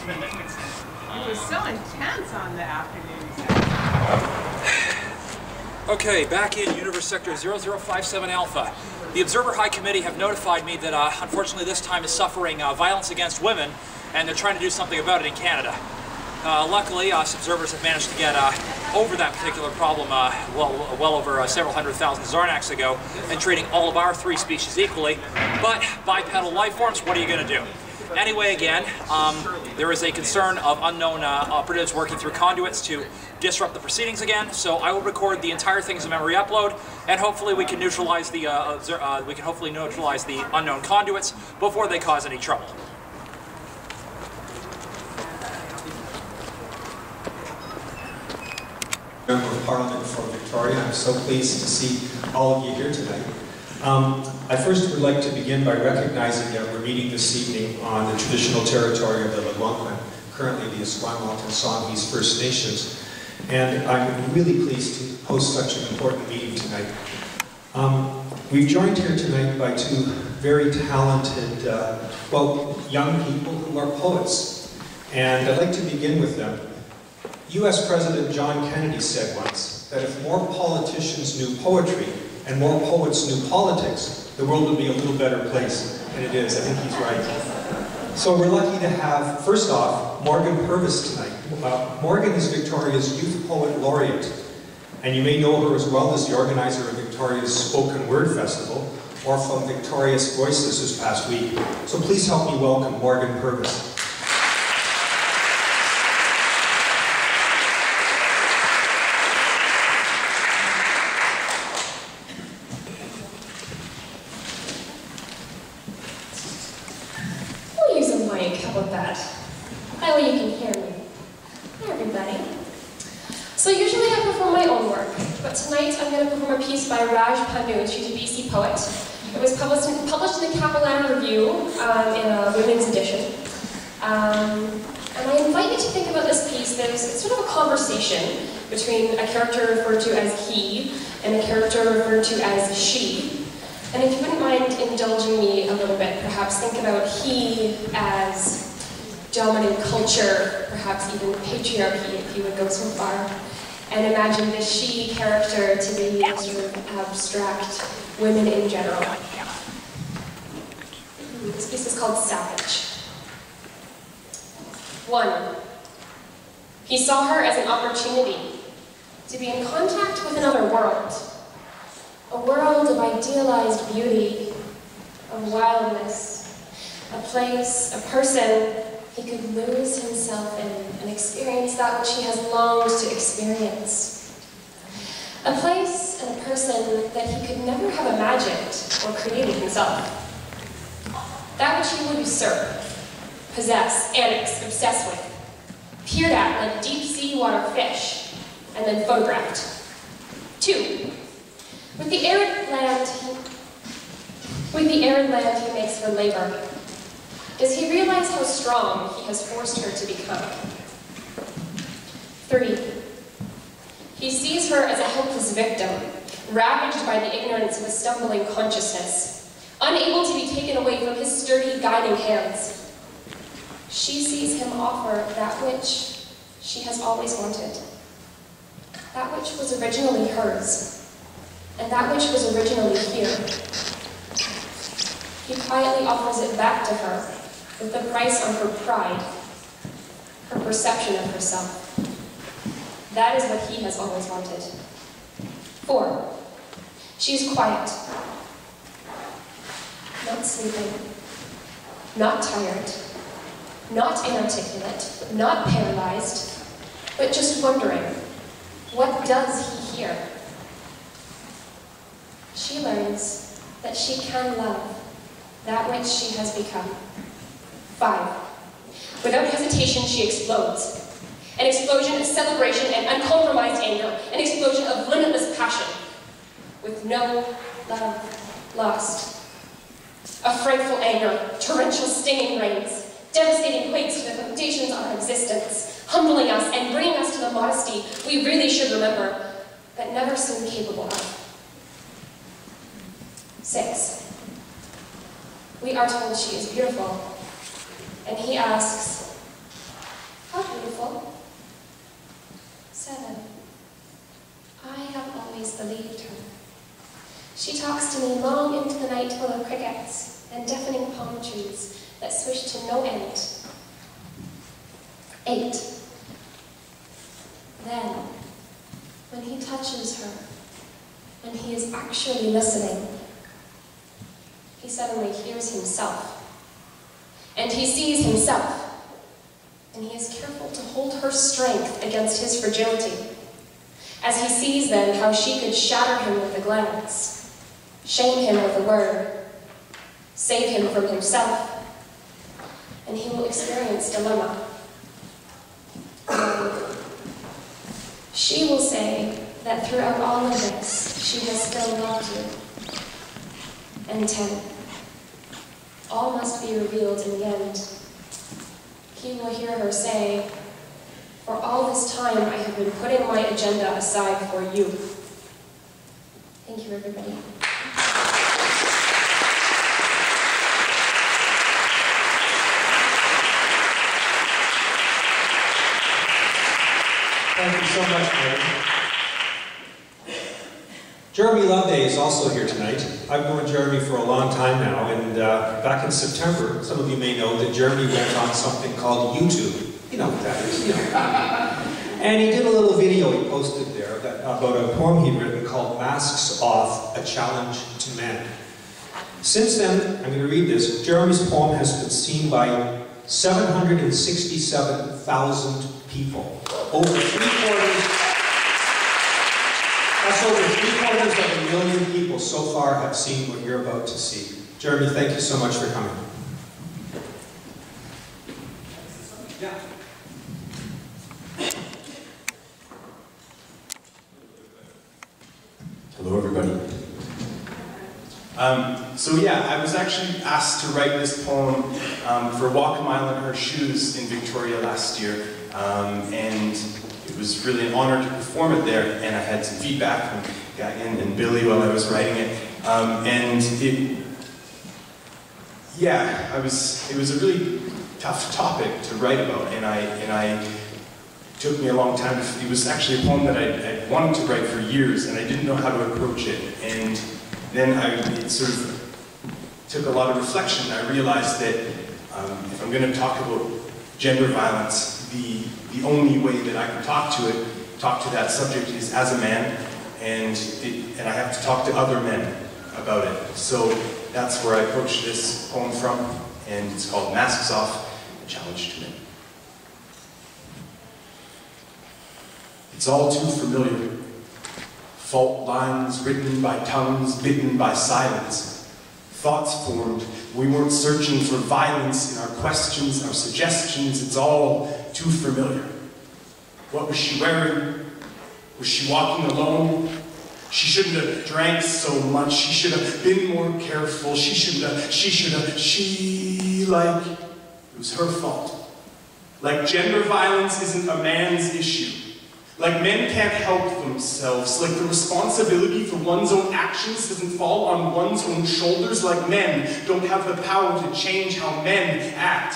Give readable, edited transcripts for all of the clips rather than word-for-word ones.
It was so intense on the afternoon session. Okay, back in Universe Sector 0057 Alpha. The Observer High Committee have notified me that unfortunately this time is suffering violence against women, and they're trying to do something about it in Canada. Luckily, us observers have managed to get over that particular problem well over several 100,000 Zarnax ago, and treating all of our 3 species equally. But bipedal life forms, what are you going to do? Anyway, again, there is a concern of unknown operatives working through conduits to disrupt the proceedings again. So I will record the entire thing as a memory upload, and hopefully we can neutralize the unknown conduits before they cause any trouble. Member of Parliament for Victoria. I'm so pleased to see all of you here tonight. I first would like to begin by recognizing that we're meeting this evening on the traditional territory of the Algonquin, currently the Esquimalt and Songhees First Nations, and I'm really pleased to host such an important meeting tonight. We've joined here tonight by 2 very talented, young people who are poets, and I'd like to begin with them. US President John Kennedy said once that if more politicians knew poetry and more poets knew politics, the world would be a little better place, and it is. I think he's right. So we're lucky to have, first off, Morgan Purvis tonight. Morgan is Victoria's Youth Poet Laureate, and you may know her as well as the organizer of Victoria's Spoken Word Festival, or from Victorious Voices this past week. So please help me welcome Morgan Purvis. She's a BC poet. It was published in the Capilano Review in a women's edition. And I invite you to think about this piece. It's sort of a conversation between a character referred to as he and a character referred to as she. And if you wouldn't mind indulging me a little bit, perhaps think about he as dominant culture, perhaps even patriarchy, if you would go so far. And imagine the she character to be sort of abstract women in general. This piece is called Savage. 1. He saw her as an opportunity to be in contact with another world. A world of idealized beauty, of wildness, a place, a person he could lose himself in and experience that which he has longed to experience. A place and a person that he could never have imagined or created himself. That which he would usurp, possess, annex, obsess with, peered at like deep sea water fish, and then photographed. 2. With the arid land he makes for labor, does he realize how strong he has forced her to become? 3. He sees her as a helpless victim, ravaged by the ignorance of a stumbling consciousness, unable to be taken away from his sturdy, guiding hands. She sees him offer that which she has always wanted, that which was originally hers, and that which was originally here. He quietly offers it back to her, with the price on her pride, her perception of herself. That is what he has always wanted. 4. She is quiet, not sleeping, not tired, not inarticulate, not paralyzed, but just wondering, what does he hear? She learns that she can love that which she has become. 5. Without hesitation, she explodes. An explosion of celebration and uncompromised anger. An explosion of limitless passion. With no love lost. A frightful anger, torrential stinging rains, devastating quakes to the foundations of our existence, humbling us and bringing us to the modesty we really should remember, but never seem capable of. 6. We are told she is beautiful. And he asks, crickets and deafening palm trees that swish to no end. 8. Then, when he touches her, and he is actually listening, he suddenly hears himself. And he sees himself. And he is careful to hold her strength against his fragility. As he sees then how she could shatter him with a glance, shame him with a word, save him from himself, and he will experience dilemma. She will say that throughout all of this, she has still loved you. And 10. All must be revealed in the end. He will hear her say, for all this time I have been putting my agenda aside for you. Thank you, everybody. Thank you so much, Mary. Jeremy Loveday is also here tonight. I've known Jeremy for a long time now, and back in September, some of you may know that Jeremy went on something called YouTube. You know what that is, you know. And he did a little video he posted there about a poem he'd written called Masks Off, A Challenge to Men. Since then, I'm going to read this. Jeremy's poem has been seen by 767,000 people. Over 3/4, that's over 3/4 of a million people so far have seen what you're about to see. Jeremy, thank you so much for coming. Yeah. Hello, everybody. I was actually asked to write this poem for Walk a Mile in Her Shoes in Victoria last year, and it was really an honor to perform it there, and I had some feedback from Gagan and Billy while I was writing it, it was a really tough topic to write about, and it took me a long time. It was actually a poem that I wanted to write for years, and I didn't know how to approach it. And then it sort of took a lot of reflection. I realized that if I'm going to talk about gender violence, the only way that I can talk to that subject is as a man, and I have to talk to other men about it. So that's where I approached this poem from, and it's called Masks Off, A Challenge to Men. It's all too familiar. Fault lines written by tongues, bitten by silence. Thoughts formed. We weren't searching for violence in our questions, our suggestions. It's all too familiar. What was she wearing? Was she walking alone? She shouldn't have drank so much. She should have been more careful. It was her fault. Like gender violence isn't a man's issue. Like men can't help themselves. Like the responsibility for one's own actions doesn't fall on one's own shoulders. Like men don't have the power to change how men act.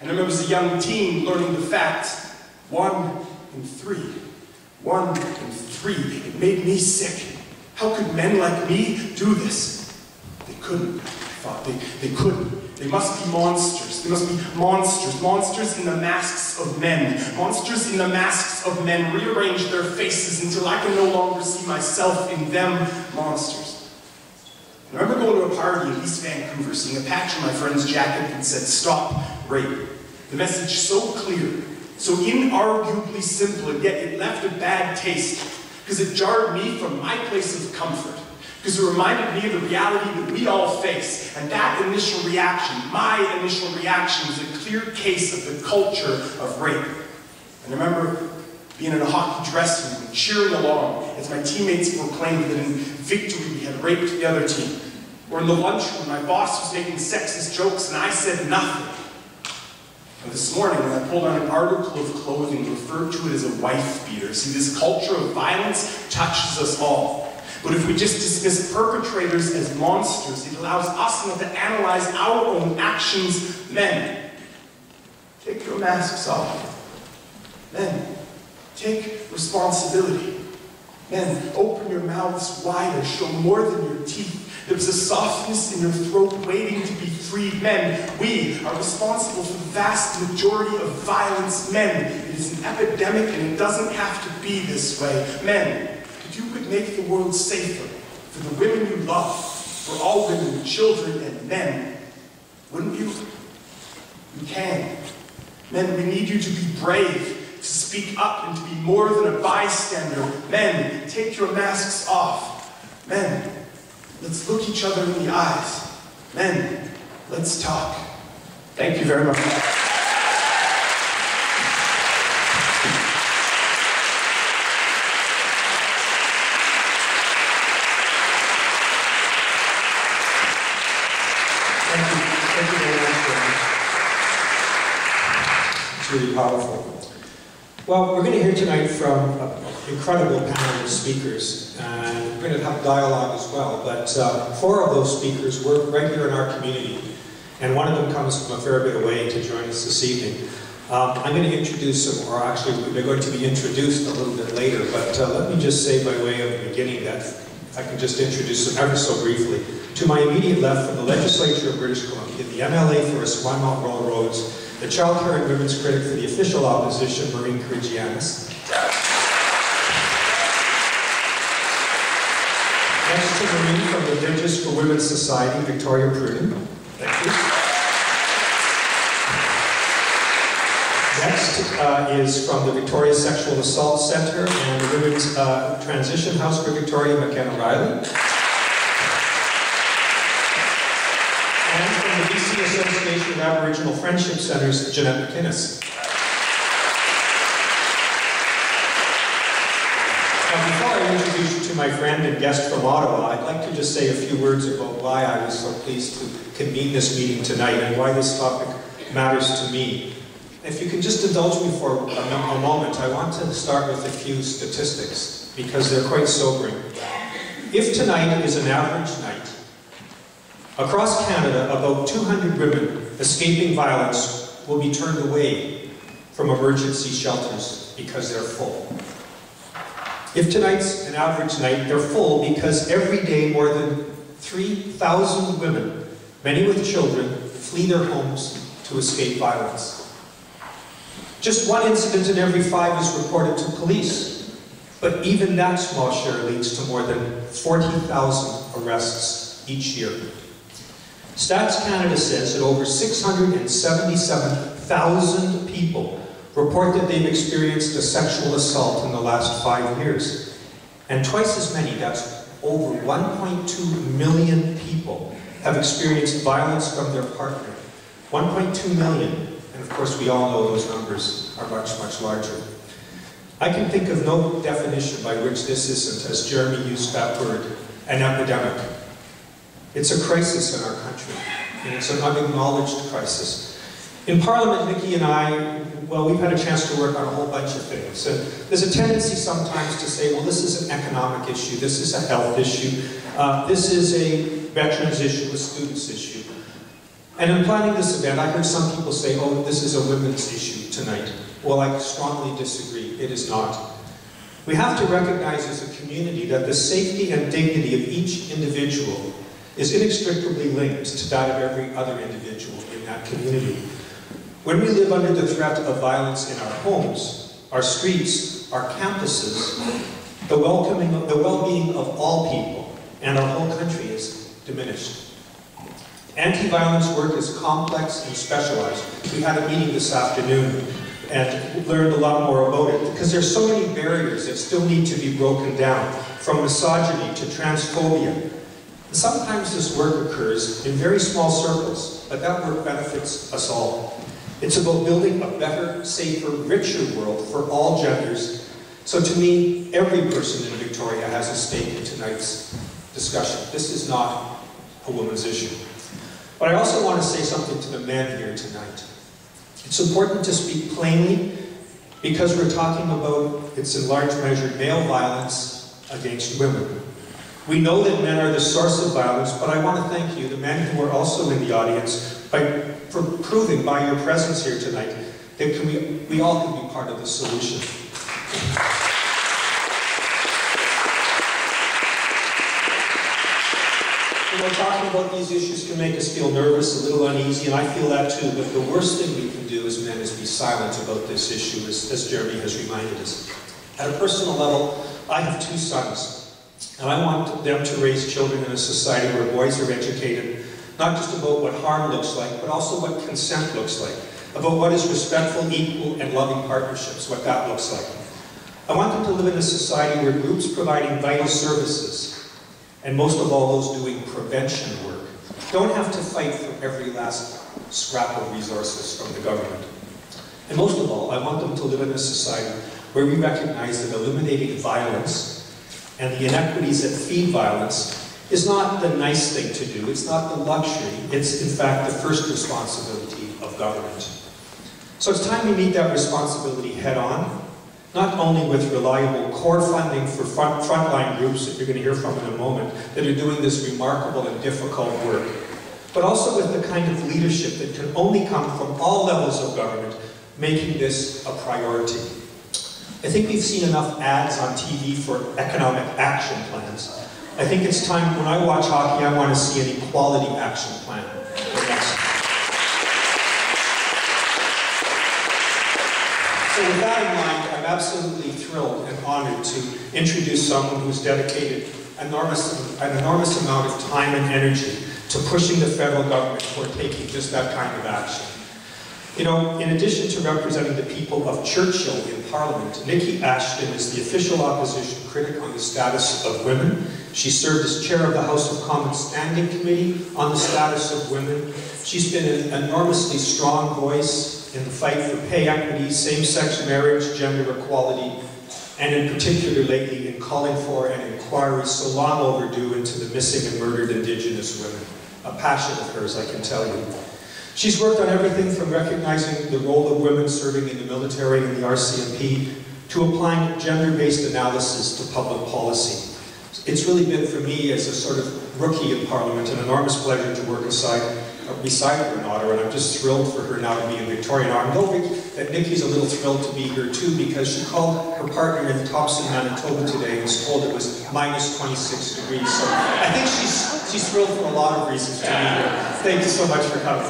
And I remember as a young teen learning the facts. 1 in 3. 1 in 3. It made me sick. How could men like me do this? They couldn't. I thought they couldn't. They must be monsters. They must be monsters. Monsters in the masks of men. Monsters in the masks of men rearrange their faces until I can no longer see myself in them. Monsters. I remember going to a party in East Vancouver, seeing a patch on my friend's jacket that said, "Stop Rape." The message so clear, so inarguably simple, and yet it left a bad taste, because it jarred me from my place of comfort. Because it reminded me of the reality that we all face, and that initial reaction, my initial reaction, was a clear case of the culture of rape. And I remember being in a hockey dressing room, cheering along as my teammates proclaimed that in victory we had raped the other team. Or in the lunchroom, my boss was making sexist jokes and I said nothing. And this morning, when I pulled on an article of clothing, referred to it as a wife beater. See, this culture of violence touches us all. But if we just dismiss perpetrators as monsters, it allows us not to analyze our own actions. Men, take your masks off. Men, take responsibility. Men, open your mouths wider, show more than your teeth. There's a softness in your throat waiting to be freed. Men, we are responsible for the vast majority of violence. Men, it is an epidemic and it doesn't have to be this way. Men, if you could make the world safer for the women you love, for all women, children, and men, wouldn't you? You can. Men, we need you to be brave, to speak up and to be more than a bystander. Men, take your masks off. Men, let's look each other in the eyes. Men, let's talk. Thank you very much. Thank you very much. It's really powerful. Well, we're going to hear tonight from an incredible panel of speakers, and we're going to have dialogue as well, but 4 of those speakers work right here in our community, and one of them comes from a fair bit away to join us this evening. I'm going to introduce them, or actually they're going to be introduced a little bit later, but let me just say by way of beginning that I can just introduce them ever so briefly. To my immediate left from the Legislature of British Columbia, the MLA for Esquimalt Railroads, the Child Care and Women's Critic for the official opposition, Maureen Kirigianis. Next to Maureen from the Bridges for Women's Society, Victoria Pruden. Thank you. Next is from the Victoria Sexual Assault Centre and the Women's Transition House for Victoria, McKenna Riley. And from the BC Association of Aboriginal Friendship Centres, Jeanette McInnes. Now, before I introduce you to my friend and guest from Ottawa, I'd like to just say a few words about why I was so pleased to convene this meeting tonight and why this topic matters to me. If you can just indulge me for a moment, I want to start with a few statistics because they're quite sobering. If tonight is an average night, across Canada, about 200 women escaping violence will be turned away from emergency shelters because they're full. If tonight's an average night, they're full because every day more than 3,000 women, many with children, flee their homes to escape violence. Just one incident in every 5 is reported to police, but even that small share leads to more than 40,000 arrests each year. Stats Canada says that over 677,000 people report that they've experienced a sexual assault in the last 5 years. And twice as many, that's over 1.2 million people, have experienced violence from their partner. 1.2 million. And of course, we all know those numbers are much, much larger. I can think of no definition by which this isn't, as Jeremy used that word, an epidemic. It's a crisis in our country, and it's an unacknowledged crisis. In Parliament, Nikki and I, well, we've had a chance to work on a whole bunch of things. And there's a tendency sometimes to say, well, this is an economic issue, this is a health issue, this is a veterans issue, a students issue. And in planning this event, I heard some people say, oh, this is a women's issue tonight. Well, I strongly disagree. It is not. We have to recognize as a community that the safety and dignity of each individual is inextricably linked to that of every other individual in that community. When we live under the threat of violence in our homes, our streets, our campuses, the well-being of all people and our whole country is diminished. Anti-violence work is complex and specialized. We had a meeting this afternoon and learned a lot more about it because there's so many barriers that still need to be broken down, from misogyny to transphobia. Sometimes this work occurs in very small circles, but that work benefits us all. It's about building a better, safer, richer world for all genders. So to me, every person in Victoria has a stake in tonight's discussion. This is not a woman's issue. But I also want to say something to the men here tonight. It's important to speak plainly because we're talking about, it's in large measure, male violence against women. We know that men are the source of violence, but I want to thank you, the men who are also in the audience, for proving by your presence here tonight that we all can be part of the solution. You know, talking about these issues can make us feel nervous, a little uneasy, and I feel that too, but the worst thing we can do as men is be silent about this issue, as Jeremy has reminded us. At a personal level, I have 2 sons, and I want them to raise children in a society where boys are educated, not just about what harm looks like, but also what consent looks like, about what is respectful, equal, and loving partnerships, what that looks like. I want them to live in a society where groups providing vital services, and most of all those doing prevention work, don't have to fight for every last scrap of resources from the government. And most of all, I want them to live in a society where we recognize that eliminating violence and the inequities that feed violence is not the nice thing to do, it's not the luxury, it's in fact the first responsibility of government. So it's time we meet that responsibility head on, not only with reliable core funding for frontline groups that you're going to hear from in a moment that are doing this remarkable and difficult work, but also with the kind of leadership that can only come from all levels of government making this a priority. I think we've seen enough ads on TV for economic action plans. I think it's time, when I watch hockey, I want to see an equality action plan. So with that in mind, I'm absolutely thrilled and honored to introduce someone who's dedicated an enormous amount of time and energy to pushing the federal government toward taking just that kind of action. You know, in addition to representing the people of Churchill in Parliament, Nikki Ashton is the official opposition critic on the status of women. She served as chair of the House of Commons Standing Committee on the status of women. She's been an enormously strong voice in the fight for pay equity, same-sex marriage, gender equality, and in particular lately in calling for an inquiry so long overdue into the missing and murdered Indigenous women. A passion of hers, I can tell you. She's worked on everything from recognizing the role of women serving in the military and the RCMP to applying gender-based analysis to public policy. It's really been, for me, as a sort of rookie in Parliament, an enormous pleasure to work beside her in Ottawa, and I'm just thrilled for her now to be in Victoria. Now, I know that Nikki's a little thrilled to be here too, because she called her partner in Thompson, Manitoba today and was told it was minus 26 degrees. So I think she's thrilled for a lot of reasons to be here. Thank you so much for coming.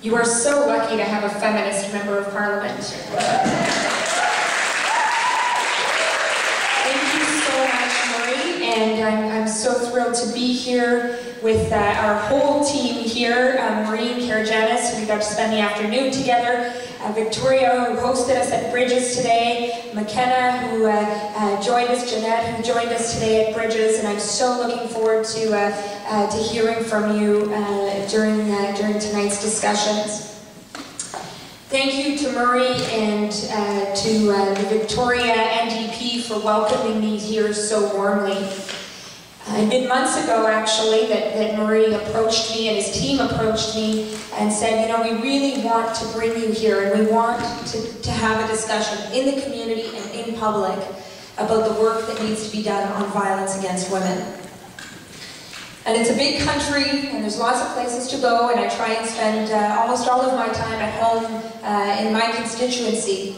You are so lucky to have a feminist member of Parliament. Thank you so much, Marie, and I'm so thrilled to be here with our whole team here, Marie and Kara-Janice, who we got to spend the afternoon together, Victoria, who hosted us at Bridges today, McKenna, who joined us, Jeanette, who joined us today at Bridges, and I'm so looking forward to hearing from you during tonight's discussions. Thank you to Murray and to the Victoria NDP for welcoming me here so warmly. It had been months ago, actually, that Murray approached me and his team approached me and said, you know, we really want to bring you here and we want to have a discussion in the community and in public about the work that needs to be done on violence against women. And it's a big country, and there's lots of places to go, and I try and spend almost all of my time at home in my constituency.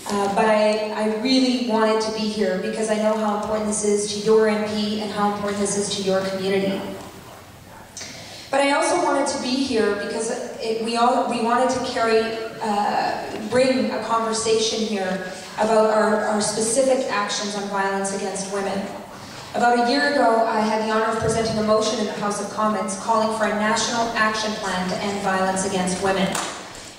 But I really wanted to be here because I know how important this is to your MP and how important this is to your community. But I also wanted to be here because we wanted to bring a conversation here about our specific actions on violence against women. About a year ago, I had the honor of presenting a motion in the House of Commons calling for a national action plan to end violence against women.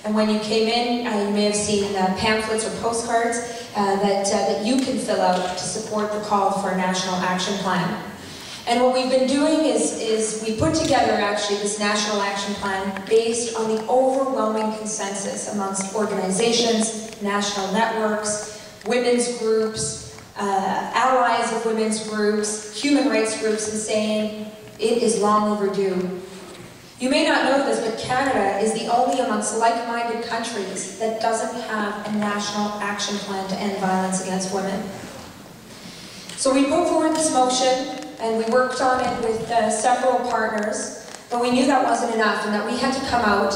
And when you came in, you may have seen pamphlets or postcards that you can fill out to support the call for a national action plan. And what we've been doing is we put together actually this national action plan based on the overwhelming consensus amongst organizations, national networks, women's groups, allies of women's groups, human rights groups, and saying it is long overdue. You may not know this, but Canada is the only amongst like-minded countries that doesn't have a national action plan to end violence against women. So we put forward this motion, and we worked on it with several partners, but we knew that wasn't enough, and that we had to come out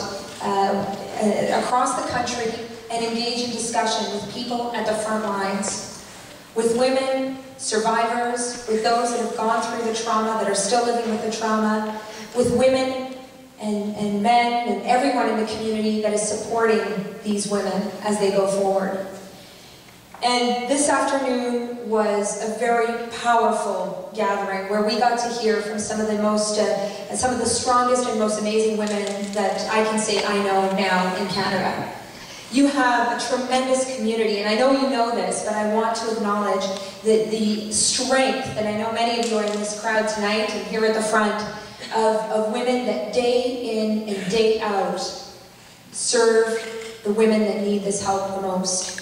across the country and engage in discussion with people at the front lines, with women, survivors, with those that have gone through the trauma, that are still living with the trauma, with women and men and everyone in the community that is supporting these women as they go forward. And this afternoon was a very powerful gathering where we got to hear from some of the strongest and most amazing women that I can say I know now in Canada. You have a tremendous community, and I know you know this, but I want to acknowledge the strength that I know many of you are in this crowd tonight and here at the front of women that day in and day out serve the women that need this help the most.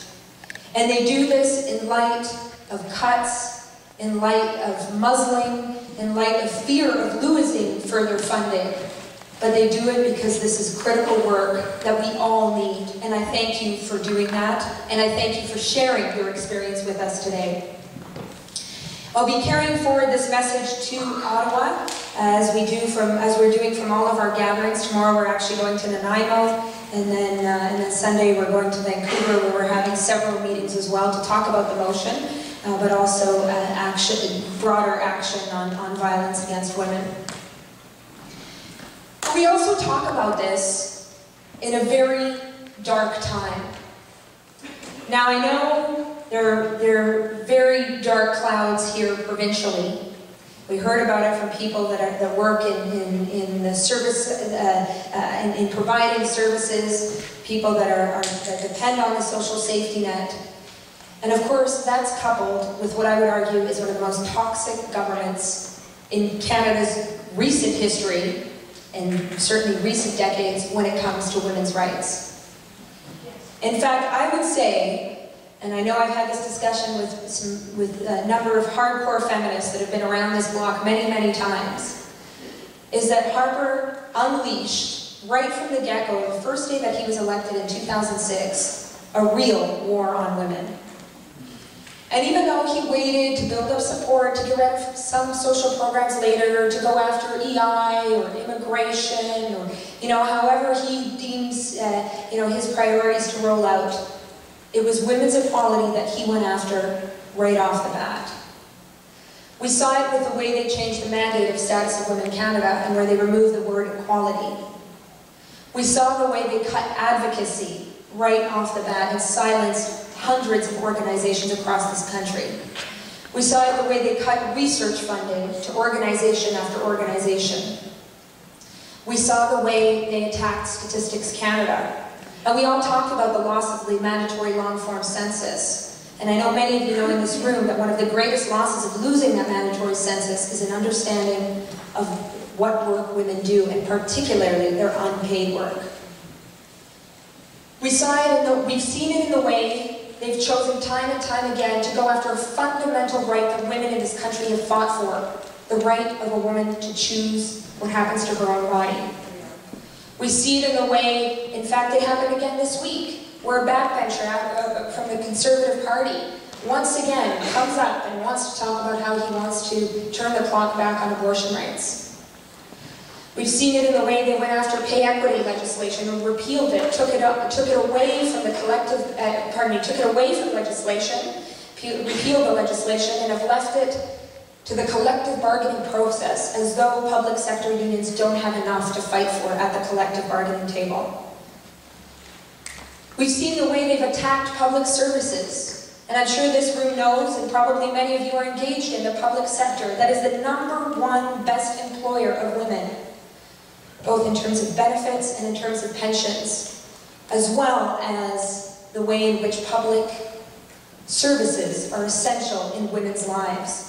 And they do this in light of cuts, in light of muzzling, in light of fear of losing further funding. But they do it because this is critical work that we all need. And I thank you for doing that, and I thank you for sharing your experience with us today. I'll be carrying forward this message to Ottawa, as we're doing from all of our gatherings. Tomorrow we're actually going to Nanaimo, and then Sunday we're going to Vancouver, where we're having several meetings as well to talk about the motion, but also broader action on violence against women. We also talk about this in a very dark time. Now I know there are very dark clouds here provincially. We heard about it from people that work in the service, in providing services, people that depend on the social safety net. And of course, that's coupled with what I would argue is one of the most toxic governments in Canada's recent history, and certainly recent decades, when it comes to women's rights. In fact, I would say, and I know I've had this discussion with a number of hardcore feminists that have been around this block many, many times, is that Harper unleashed, right from the get-go, the first day that he was elected in 2006, a real war on women. And even though he waited to build up support, to get rid of some social programs later, to go after EI or immigration, or however he deems his priorities to roll out, it was women's equality that he went after right off the bat. We saw it with the way they changed the mandate of Status of Women Canada and where they removed the word equality. We saw the way they cut advocacy right off the bat and silenced hundreds of organizations across this country. We saw it the way they cut research funding to organization after organization. We saw the way they attacked Statistics Canada. And we all talked about the loss of the mandatory long-form census. And I know many of you know in this room that one of the greatest losses of losing that mandatory census is an understanding of what work women do, and particularly their unpaid work. We've seen it in the way they've chosen time and time again to go after a fundamental right that women in this country have fought for, the right of a woman to choose what happens to her own body. We see it in the way, in fact, it happened again this week, where a backbencher from the Conservative Party once again comes up and wants to talk about how he wants to turn the clock back on abortion rights. We've seen it in the way they went after pay equity legislation and repealed it, took it away from the legislation, repealed the legislation, and have left it to the collective bargaining process, as though public sector unions don't have enough to fight for at the collective bargaining table. We've seen the way they've attacked public services, and I'm sure this room knows, and probably many of you are engaged in the public sector, that is the #1 best employer of women, both in terms of benefits and in terms of pensions, as well as the way in which public services are essential in women's lives.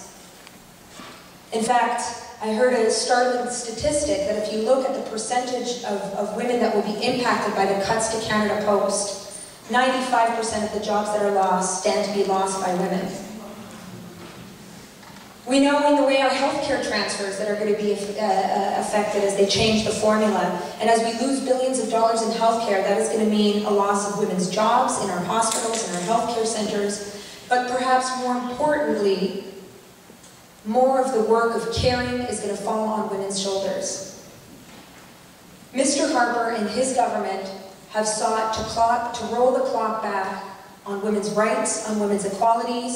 In fact, I heard a startling statistic that if you look at the percentage of women that will be impacted by the cuts to Canada Post, 95% of the jobs that are lost stand to be lost by women. We know in the way our healthcare transfers that are going to be affected as they change the formula, and as we lose billions of dollars in healthcare, that is going to mean a loss of women's jobs in our hospitals and our healthcare centers, but perhaps more importantly, more of the work of caring is going to fall on women's shoulders. Mr. Harper and his government have sought to roll the clock back on women's rights, on women's equality,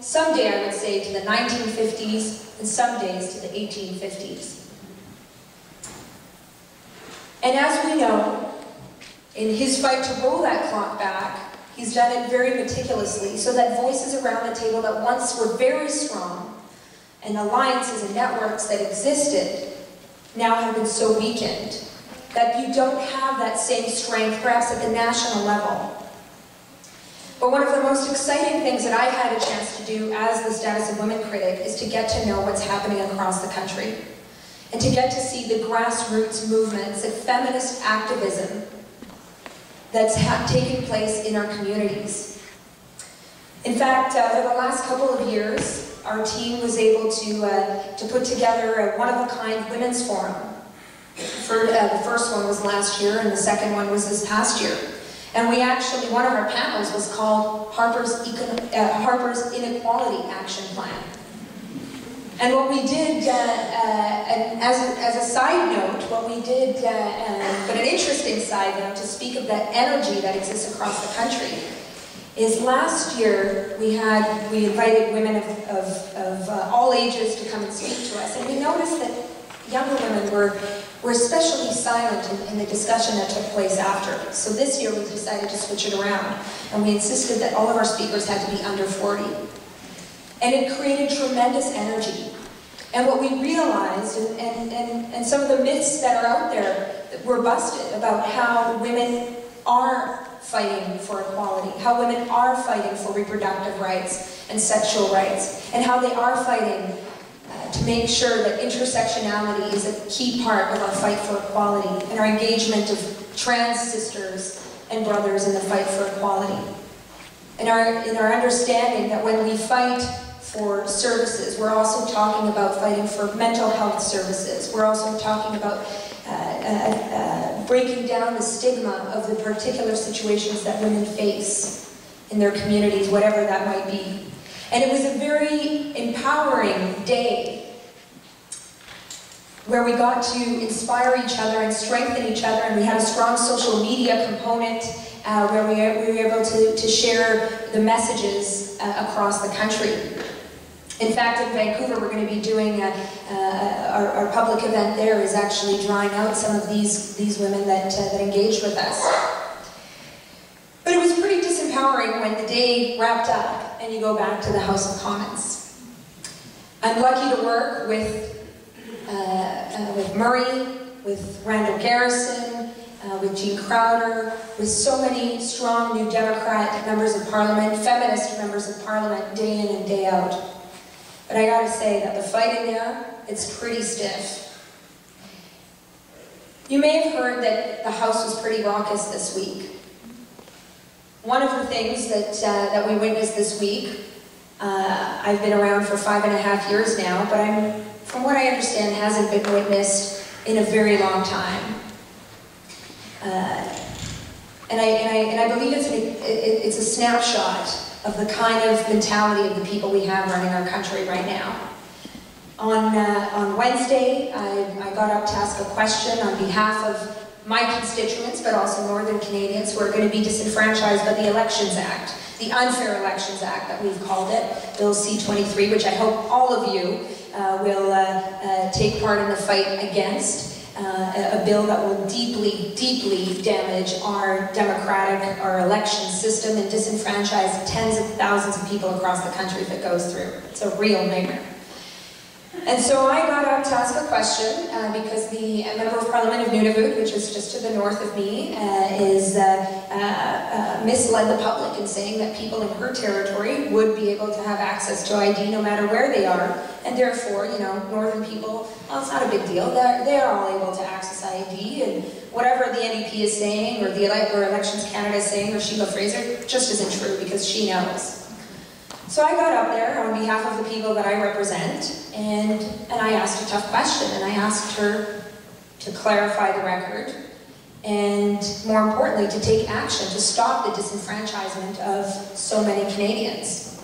someday I would say to the 1950s, and some days to the 1850s. And as we know, in his fight to roll that clock back, he's done it very meticulously, so that voices around the table that once were very strong, and alliances and networks that existed, now have been so weakened, that you don't have that same strength, perhaps at the national level. But one of the most exciting things that I've had a chance to do as the Status of Women critic is to get to know what's happening across the country, and to get to see the grassroots movements and feminist activism that's taking place in our communities. In fact, over the last couple of years, our team was able to put together a one-of-a-kind women's forum. The first one was last year, and the second one was this past year. And we actually, one of our panels was called Harper's Inequality Action Plan. And what we did, and as a side note, what we did, but an interesting side note to speak of that energy that exists across the country, is last year we invited women of all ages to come and speak to us, and we noticed that younger women were especially silent in the discussion that took place after. So this year we decided to switch it around, and we insisted that all of our speakers had to be under 40. And it created tremendous energy. And what we realized, and some of the myths that are out there that were busted about how women are fighting for equality, how women are fighting for reproductive rights and sexual rights, and how they are fighting to make sure that intersectionality is a key part of our fight for equality and our engagement of trans sisters and brothers in the fight for equality. In our understanding that when we fight for services, we're also talking about fighting for mental health services. We're also talking about breaking down the stigma of the particular situations that women face in their communities, whatever that might be. And it was a very empowering day where we got to inspire each other and strengthen each other, and we had a strong social media component where we were able to share the messages across the country. In fact, in Vancouver, we're going to be doing our public event there is actually drawing out some of these women that engaged with us. But it was pretty disempowering when the day wrapped up and you go back to the House of Commons. I'm lucky to work with Murray, with Randall Garrison, with Jean Crowder, with so many strong new Democrat members of Parliament, feminist members of Parliament, day in and day out. But I gotta say that the fight in there, it's pretty stiff. You may have heard that the House was pretty raucous this week. One of the things that we witnessed this week, I've been around for 5.5 years now, but from what I understand, hasn't been witnessed in a very long time. And I believe it's a snapshot of the kind of mentality of the people we have running our country right now. On Wednesday, I got up to ask a question on behalf of my constituents, but also Northern Canadians who are going to be disenfranchised by the Elections Act, the Unfair Elections Act that we've called it, Bill C-23, which I hope all of you will take part in the fight against. A bill that will deeply, deeply damage our our election system and disenfranchise tens of thousands of people across the country if it goes through. It's a real nightmare. And so I got up to ask a question because the Member of Parliament of Nunavut, which is just to the north of me, misled the public in saying that people in her territory would be able to have access to ID no matter where they are, and therefore, you know, northern people, well, it's not a big deal. They're all able to access ID, and whatever the NDP is saying, or Elections Canada is saying, or Sheila Fraser, just isn't true because she knows. So I got up there on behalf of the people that I represent, and I asked a tough question, and I asked her to clarify the record, and more importantly, to take action to stop the disenfranchisement of so many Canadians.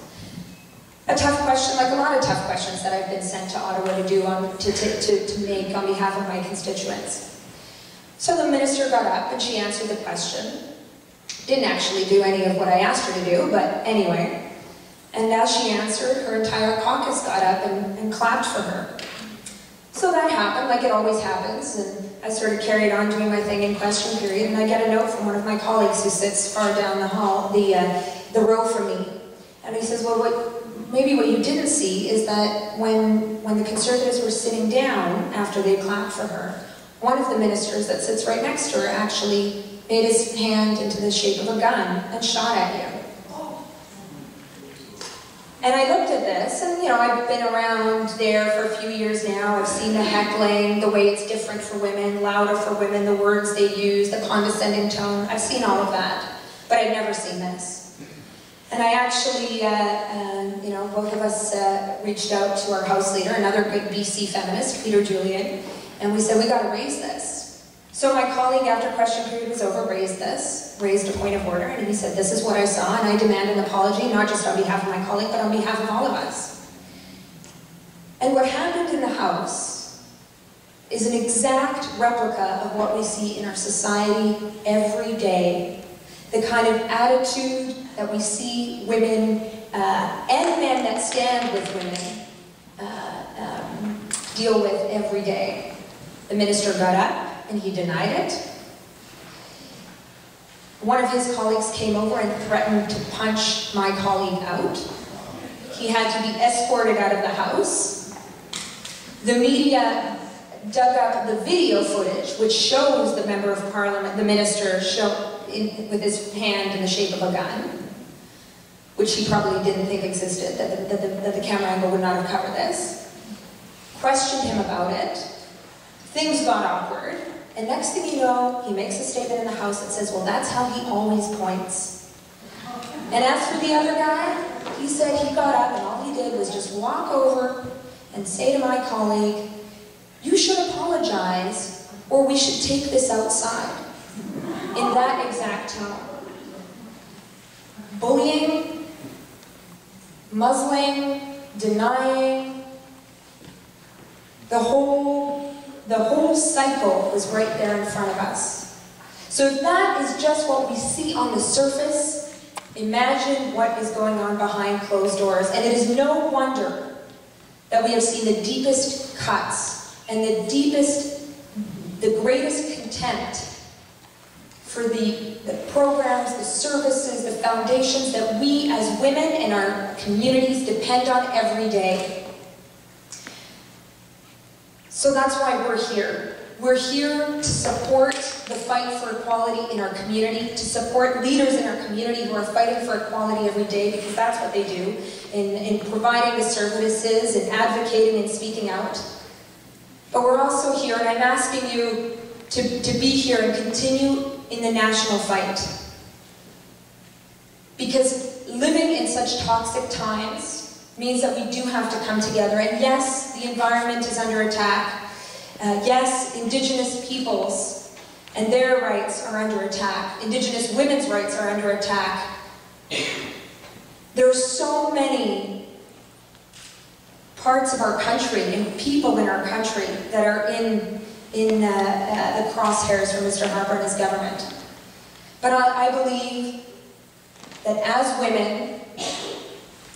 A tough question, like a lot of tough questions that I've been sent to Ottawa to do to make on behalf of my constituents. So the minister got up and she answered the question. Didn't actually do any of what I asked her to do, but anyway. And as she answered, her entire caucus got up and clapped for her. So that happened, like it always happens, and I sort of carried on doing my thing in question period, and I get a note from one of my colleagues who sits far down the hall, the row from me. And he says, well, maybe what you didn't see is that when the Conservatives were sitting down after they clapped for her, one of the ministers that sits right next to her actually made his hand into the shape of a gun and shot at you. And I looked at this, and I've been around there for a few years now. I've seen the heckling, the way it's different for women, louder for women, the words they use, the condescending tone. I've seen all of that, but I'd never seen this. And I actually, both of us reached out to our House leader, another good BC feminist, Peter Julian, and we said, we got to raise this. So my colleague, after question period was over, raised a point of order, and he said, this is what I saw, and I demand an apology, not just on behalf of my colleague, but on behalf of all of us. And what happened in the House is an exact replica of what we see in our society every day. The kind of attitude that we see women and men that stand with women deal with every day. The minister got up and he denied it. One of his colleagues came over and threatened to punch my colleague out. He had to be escorted out of the House. The media dug up the video footage, which shows the member of Parliament, the minister, with his hand in the shape of a gun, which he probably didn't think existed, that the camera angle would not have covered this. Questioned him about it. Things got awkward. And next thing you know, he makes a statement in the House that says, well, that's how he always points. And as for the other guy, he said he got up and all he did was just walk over and say to my colleague, you should apologize or we should take this outside. In that exact tone. Bullying, muzzling, denying, the whole cycle was right there in front of us. So if that is just what we see on the surface, imagine what is going on behind closed doors. And it is no wonder that we have seen the deepest cuts and the greatest contempt for the programs, the services, the foundations that we as women in our communities depend on every day. So that's why we're here. We're here to support the fight for equality in our community, to support leaders in our community who are fighting for equality every day, because that's what they do, in providing the services and advocating and speaking out. But we're also here, and I'm asking you to be here and continue in the national fight. Because living in such toxic times means that we do have to come together. And yes, the environment is under attack. Yes, Indigenous peoples and their rights are under attack. Indigenous women's rights are under attack. There are so many parts of our country and people in our country that are in the crosshairs for Mr. Harper and his government. But I believe that as women,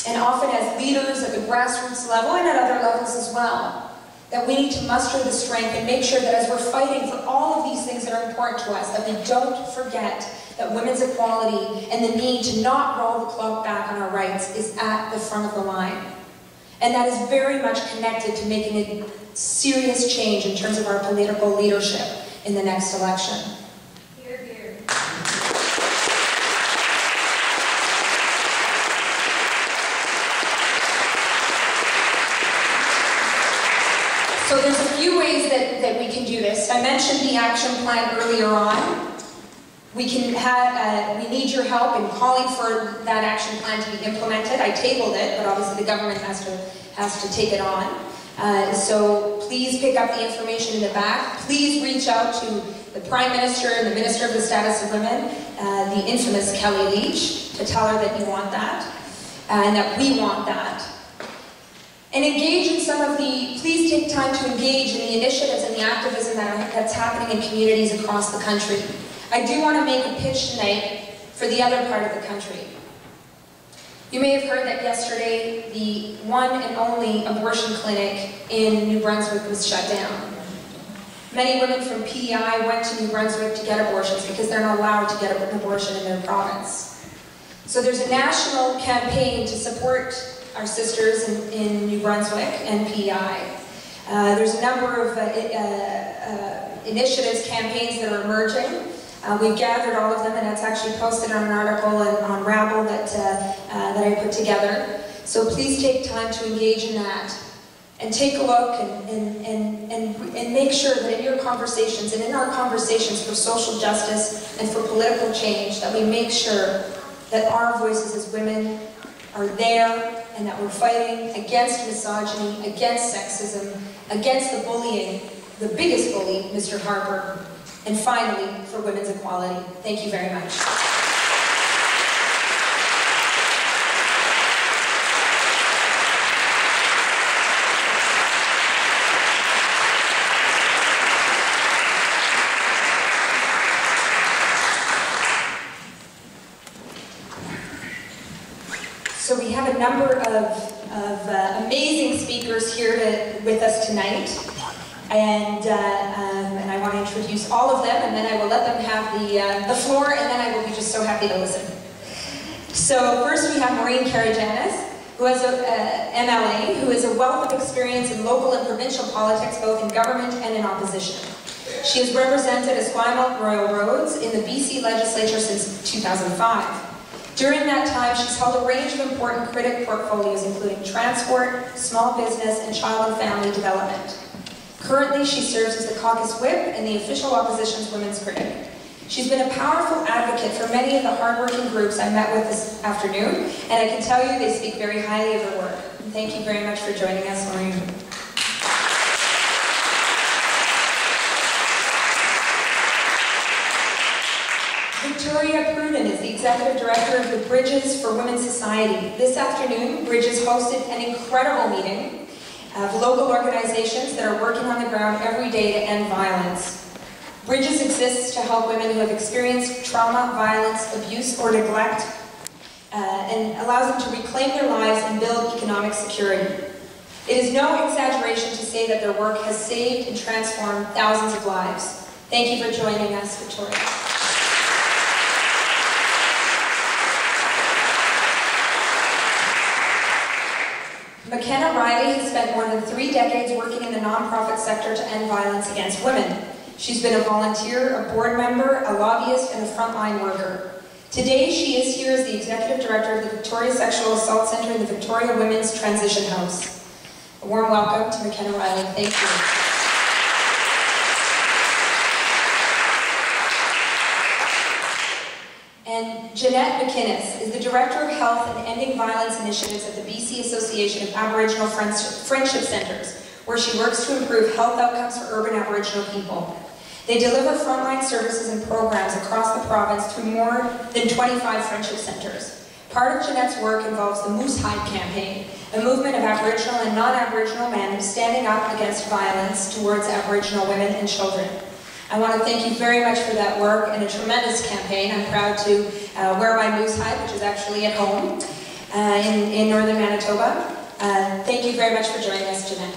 and often as leaders at the grassroots level and at other levels as well, that we need to muster the strength and make sure that as we're fighting for all of these things that are important to us, that we don't forget that women's equality and the need to not roll the clock back on our rights is at the front of the line. And that is very much connected to making a serious change in terms of our political leadership in the next election. Hear, hear. So there's a few ways that we can do this. I mentioned the action plan earlier on. We need your help in calling for that action plan to be implemented. I tabled it, but obviously the government has to take it on. So please pick up the information in the back. Please reach out to the Prime Minister and the Minister of the Status of Women, the infamous Kelly Leach, to tell her that you want that, and that we want that. And engage in some of the, please take time to engage in the initiatives and the activism that's happening in communities across the country. I do want to make a pitch tonight for the other part of the country. You may have heard that yesterday the one and only abortion clinic in New Brunswick was shut down. Many women from PEI went to New Brunswick to get abortions because they're not allowed to get an abortion in their province. So there's a national campaign to support our sisters in New Brunswick and PEI. There's a number of initiatives, campaigns that are emerging. We've gathered all of them, and it's actually posted on an article on Rabble that I put together. So please take time to engage in that, and take a look and make sure that in your conversations and in our conversations for social justice and for political change, that we make sure that our voices as women are there, and that we're fighting against misogyny, against sexism, against the bullying, the biggest bully, Mr. Harper, and finally, for women's equality. Thank you very much. So we have a number of amazing speakers here with us tonight, and I want to introduce all of them, and then I will let them have the floor, and then I will be just so happy to listen. So first we have Maureen Karajanis, who is a MLA, who has a wealth of experience in local and provincial politics, both in government and in opposition. She has represented Esquimalt Royal Roads in the BC legislature since 2005. During that time, she's held a range of important critic portfolios, including transport, small business, and child and family development. Currently, she serves as the caucus whip and the official opposition's women's critic. She's been a powerful advocate for many of the hardworking groups I met with this afternoon, and I can tell you they speak very highly of her work. And thank you very much for joining us, Maureen. Victoria Pruden is the Executive Director of the Bridges for Women's Society. This afternoon, Bridges hosted an incredible meeting of local organizations that are working on the ground every day to end violence. Bridges exists to help women who have experienced trauma, violence, abuse, or neglect, and allows them to reclaim their lives and build economic security. It is no exaggeration to say that their work has saved and transformed thousands of lives. Thank you for joining us, Victoria. McKenna Riley has spent more than 3 decades working in the nonprofit sector to end violence against women. She's been a volunteer, a board member, a lobbyist, and a frontline worker. Today, she is here as the Executive Director of the Victoria Sexual Assault Centre in the Victoria Women's Transition House. A warm welcome to McKenna Riley. Thank you. And Jeanette McInnes is the Director of Health and Ending Violence Initiatives at the BC Association of Aboriginal Friendship Centres, where she works to improve health outcomes for urban Aboriginal people. They deliver frontline services and programs across the province through more than 25 friendship centres. Part of Jeanette's work involves the Moose Hide Campaign, a movement of Aboriginal and non-Aboriginal men standing up against violence towards Aboriginal women and children. I want to thank you very much for that work and a tremendous campaign. I'm proud to wear my moose hide, which is actually at home in northern Manitoba. Thank you very much for joining us, Jeanette.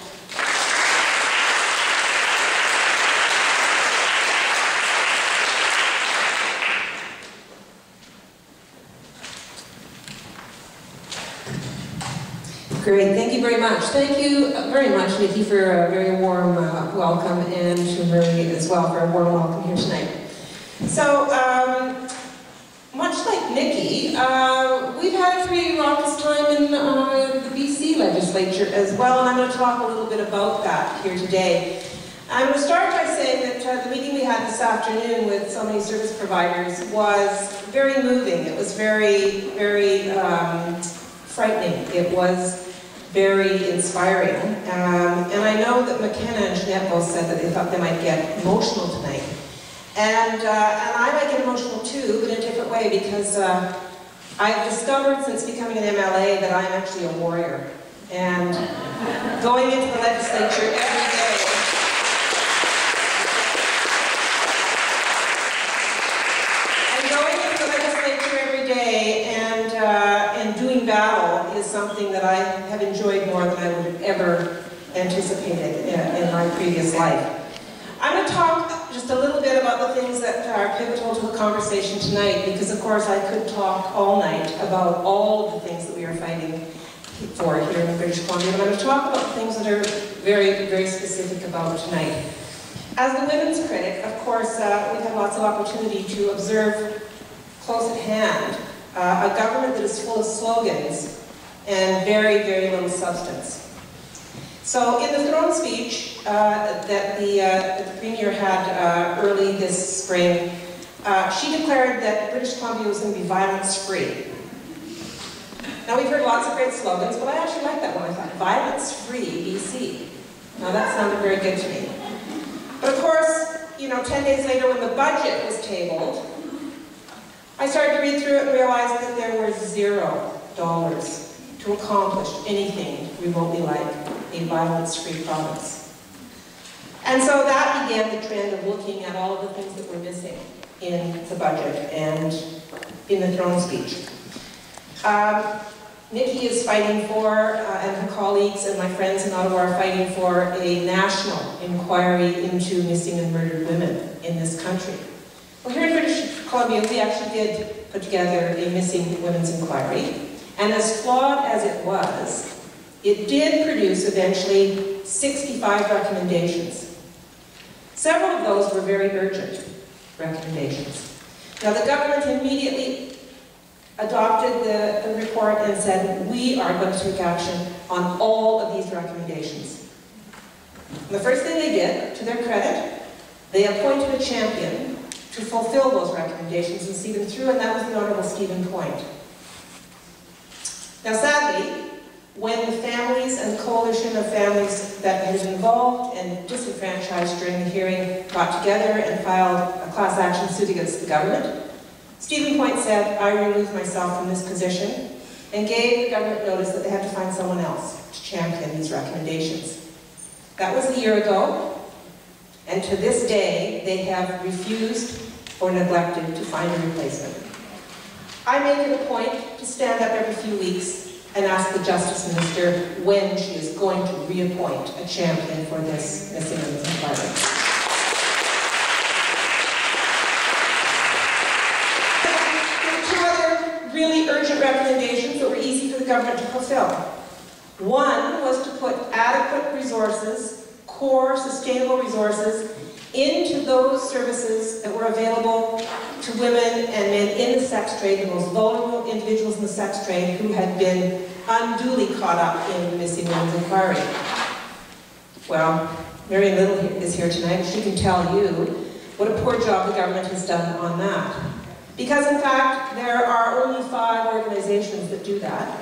Great, thank you very much. Thank you very much, Nikki, for a very warm welcome, and to Marie as well for a warm welcome here tonight. So, much like Nikki, we've had a pretty raucous time in the BC legislature as well, and I'm going to talk a little bit about that here today. I'm going to start by saying that the meeting we had this afternoon with so many service providers was very moving. It was very, very frightening. It was very inspiring. And I know that McKenna and Jeanette both said that they thought they might get emotional tonight. And I might get emotional too, but in a different way, because I've discovered since becoming an MLA that I'm actually a warrior. and going into the legislature every day. And doing battle is something that I have enjoyed more than I would have ever anticipated in my previous life. I'm going to talk just a little bit about the things that are pivotal to the conversation tonight, because of course I could talk all night about all of the things that we are fighting for here in British Columbia, but I'm going to talk about the things that are very, very specific about tonight. As the women's critic, of course, we've had lots of opportunity to observe close at hand a government that is full of slogans and very, very little substance. So in the throne speech that the Premier had early this spring, she declared that British Columbia was going to be violence-free. Now we've heard lots of great slogans, but I actually like that one. I thought, violence-free BC. Now that sounded very good to me. But of course, you know, 10 days later when the budget was tabled, I started to read through it and realized that there were $0 to accomplish anything remotely like a violence-free province. And so that began the trend of looking at all of the things that were missing in the budget and in the throne speech. Nikki is fighting for, and her colleagues and my friends in Ottawa are fighting for a national inquiry into missing and murdered women in this country. Well, here in British Columbia, we actually did put together a missing women's inquiry, and as flawed as it was, it did produce eventually 65 recommendations. Several of those were very urgent recommendations. Now, the government immediately adopted the report and said, we are going to take action on all of these recommendations. And the first thing they did, to their credit, they appointed a champion to fulfill those recommendations and see them through, and that was the Honourable Stephen Point. Now sadly, when the families and the coalition of families that had been involved and disenfranchised during the hearing got together and filed a class action suit against the government, Stephen Point said, I remove myself from this position, and gave the government notice that they had to find someone else to champion these recommendations. That was a year ago, and to this day, they have refused or neglected to find a replacement. I make it a point to stand up every few weeks and ask the Justice Minister when she is going to reappoint a champion for this missing women's inquiry. There were two other really urgent recommendations that were easy for the government to fulfill. One was to put adequate resources, core sustainable resources, into those services that were available to women and men in the sex trade, the most vulnerable individuals in the sex trade who had been unduly caught up in the missing women's inquiry. Well, Marion Little is here tonight. She can tell you what a poor job the government has done on that. Because in fact, there are only 5 organizations that do that.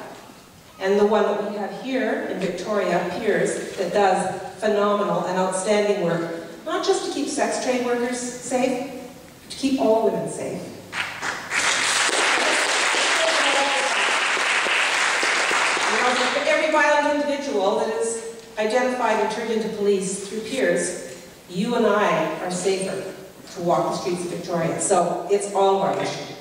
And the one that we have here in Victoria, Piers, that does phenomenal and outstanding work, not just to keep sex trade workers safe, but to keep all women safe. You know, for every violent individual that is identified and turned into police through Piers, you and I are safer to walk the streets of Victoria. So it's all of our issue.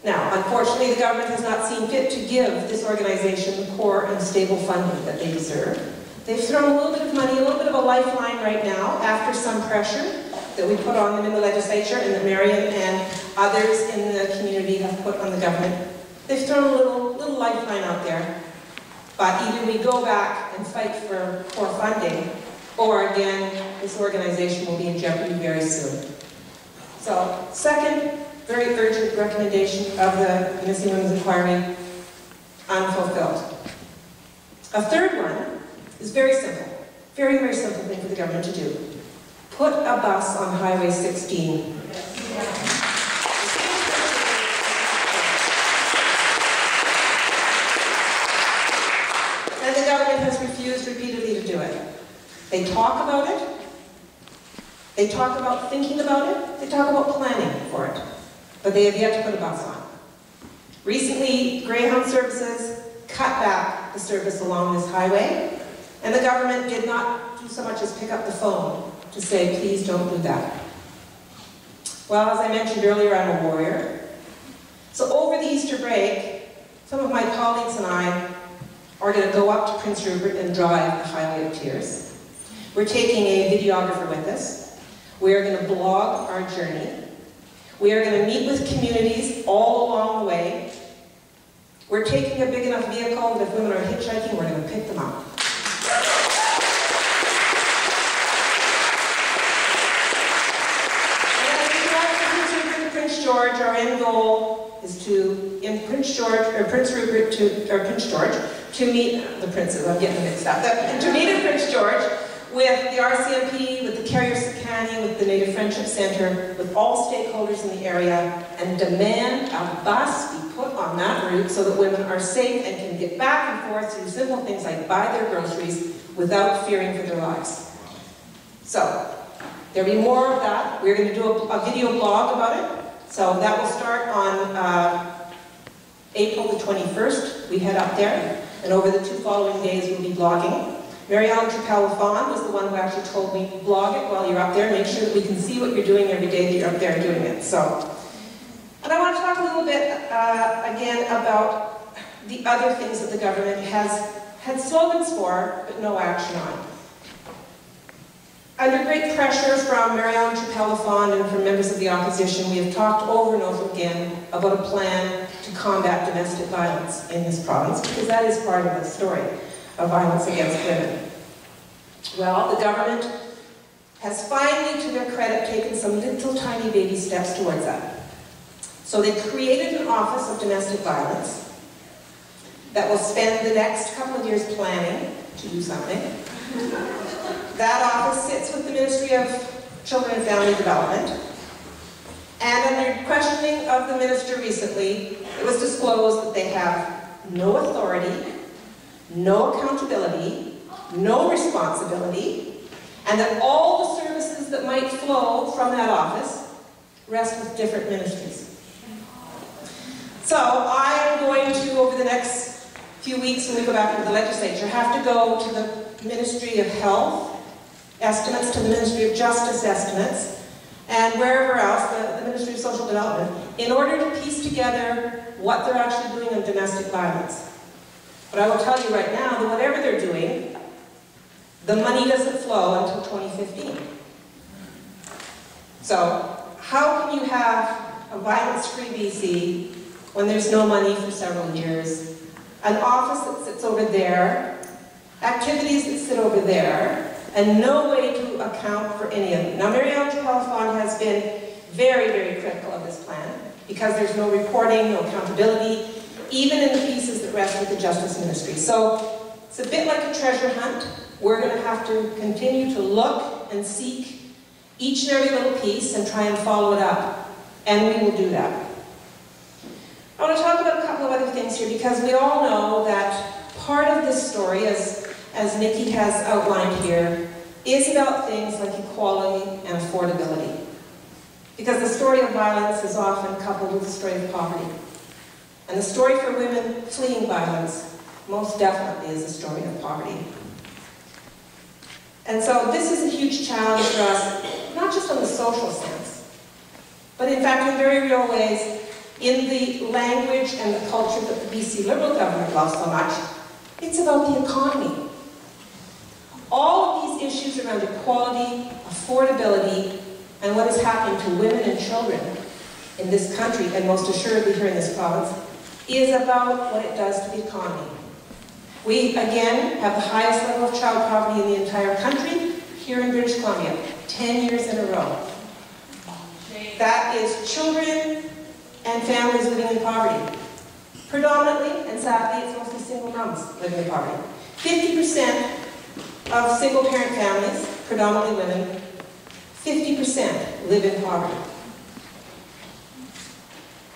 Now, unfortunately, the government has not seen fit to give this organization the core and stable funding that they deserve. They've thrown a little bit of money, a little bit of a lifeline right now, after some pressure that we put on them in the legislature and that Marion and others in the community have put on the government. They've thrown a little lifeline out there. But either we go back and fight for core funding, or again, this organization will be in jeopardy very soon. So, second, very urgent recommendation of the Missing Women's Inquiry, unfulfilled. A third one is very simple, very, very simple thing for the government to do. Put a bus on Highway 16. And the government has refused repeatedly to do it. They talk about it, they talk about thinking about it, they talk about planning for it, but they have yet to put a bus on. Recently, Greyhound services cut back the service along this highway, and the government did not do so much as pick up the phone to say, please don't do that. Well, as I mentioned earlier, I'm a warrior. So over the Easter break, some of my colleagues and I are going to go up to Prince Rupert and drive the Highway of Tears. We're taking a videographer with us. We are going to blog our journey. We are going to meet with communities all along the way. We're taking a big enough vehicle that if women are hitchhiking, we're going to pick them up. And as we drive from Prince Rupert to Prince George, our end goal is to, in Prince Rupert Prince George, to meet the princes. I'm getting mixed up. To meet in Prince George with the RCMP, with the Carrier Sakani, with the Native Friendship Center, with all stakeholders in the area, and demand a bus be put on that route so that women are safe and can get back and forth to do simple things like buy their groceries without fearing for their lives. So, there'll be more of that. We're going to do a video blog about it. So that will start on April the 21st. We head up there, and over the 2 following days we'll be blogging. Mary Ellen Trapel-Lafond was the one who actually told me, blog it while you're up there, make sure that we can see what you're doing every day that you're up there doing it. So, and I want to talk a little bit, again, about the other things that the government has had slogans for, but no action on. Under great pressure from Mary Ellen Trapel-Lafond and from members of the opposition, we have talked over and over again about a plan to combat domestic violence in this province, because that is part of the story of violence against women. Well, the government has finally, to their credit, taken some little tiny baby steps towards that. So they created an Office of Domestic Violence that will spend the next couple of years planning to do something. That office sits with the Ministry of Children and Family Development. And under questioning of the minister recently, it was disclosed that they have no authority, no accountability, no responsibility, and that all the services that might flow from that office rest with different ministries. So I am going to, over the next few weeks when we go back into the legislature, have to go to the Ministry of Health estimates, to the Ministry of Justice estimates, and wherever else, the Ministry of Social Development, in order to piece together what they're actually doing on domestic violence. But I will tell you right now that whatever they're doing, the money doesn't flow until 2015. So, how can you have a violence-free BC when there's no money for several years, an office that sits over there, activities that sit over there, and no way to account for any of them? Now, Mary Ellen Trapel-Lafond has been very, very critical of this plan because there's no reporting, no accountability, even in the pieces that rest with the Justice Ministry. So it's a bit like a treasure hunt. We're going to have to continue to look and seek each and every little piece and try and follow it up. And we will do that. I want to talk about a couple of other things here because we all know that part of this story, as Nikki has outlined here, is about things like equality and affordability. Because the story of violence is often coupled with the story of poverty. And the story for women fleeing violence most definitely is a story of poverty. And so this is a huge challenge for us, not just in the social sense, but in fact in very real ways in the language and the culture that the BC Liberal government loves so much. It's about the economy. All of these issues around equality, affordability, and what is happening to women and children in this country, and most assuredly here in this province, is about what it does to the economy. We, again, have the highest level of child poverty in the entire country, here in British Columbia, 10 years in a row. That is children and families living in poverty. Predominantly, and sadly, it's mostly single moms living in poverty. 50% of single-parent families, predominantly women, 50% live in poverty.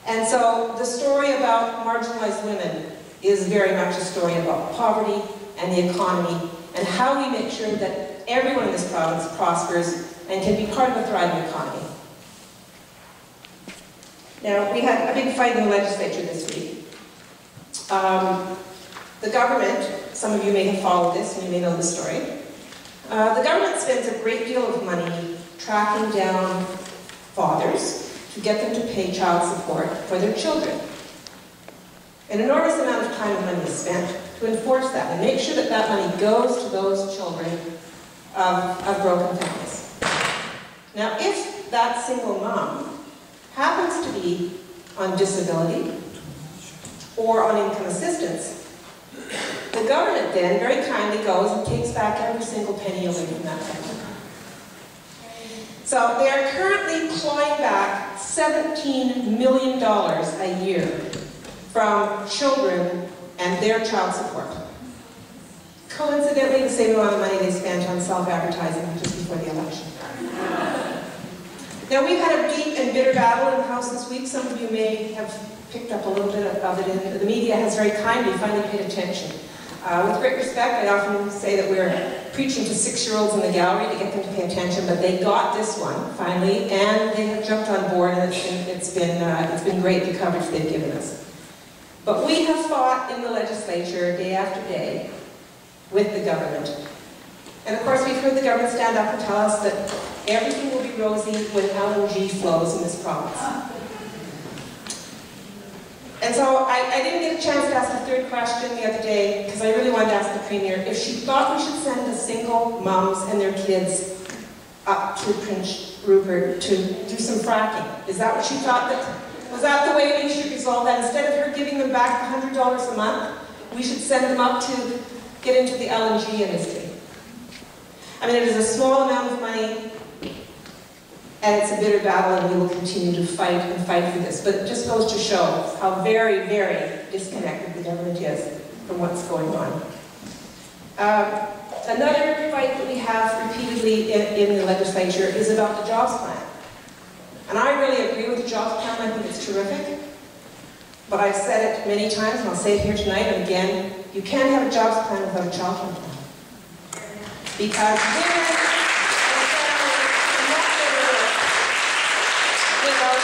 And so the story about marginalized women is very much a story about poverty and the economy and how we make sure that everyone in this province prospers and can be part of a thriving economy. Now, we had a big fight in the legislature this week. The government, some of you may have followed this and you may know the story, the government spends a great deal of money tracking down fathers to get them to pay child support for their children. An enormous amount of time and money is spent to enforce that and make sure that that money goes to those children of broken families. Now, if that single mom happens to be on disability or on income assistance, the government then very kindly goes and takes back every single penny away from that family. So they are currently clawing back $17 million a year from children and their child support. Coincidentally, the same amount of money they spent on self-advertising just before the election. Now, we've had a deep and bitter battle in the House this week. Some of you may have picked up a little bit of it, and the media has very kindly finally paid attention. With great respect, I often say that we're preaching to 6-year-olds in the gallery to get them to pay attention, but they got this one, finally, and they have jumped on board, and it's been great, the coverage they've given us. But we have fought in the legislature day after day with the government. And of course, we've heard the government stand up and tell us that everything will be rosy when LNG flows in this province. And so I didn't get a chance to ask the third question the other day, because I really wanted to ask the Premier if she thought we should send the single moms and their kids up to Prince Rupert to do some fracking. Is that what she thought? Was that the way we should resolve that? Instead of her giving them back $100 a month, we should send them up to get into the LNG industry. I mean, it is a small amount of money, and it's a bitter battle, and we will continue to fight and fight for this. But it just goes to show how very, very disconnected the government is from what's going on. Another fight that we have repeatedly in the legislature is about the jobs plan. And I really agree with the jobs plan. I think it's terrific. But I've said it many times, and I'll say it here tonight and again, you can't have a jobs plan without a child care plan. Because women and families cannot get away without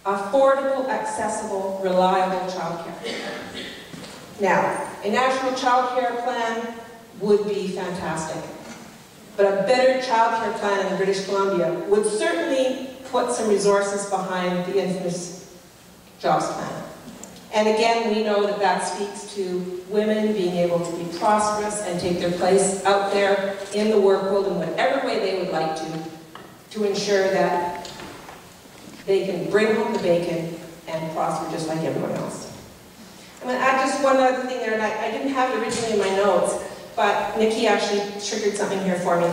affordable, accessible, reliable child care. Now, a national child care plan would be fantastic. But a better child care plan in British Columbia would certainly put some resources behind the infamous jobs plan. And again, we know that that speaks to women being able to be prosperous and take their place out there in the work world in whatever way they would like to ensure that they can bring home the bacon and prosper just like everyone else. I'm going to add just one other thing there, and I didn't have it originally in my notes, but Nikki actually triggered something here for me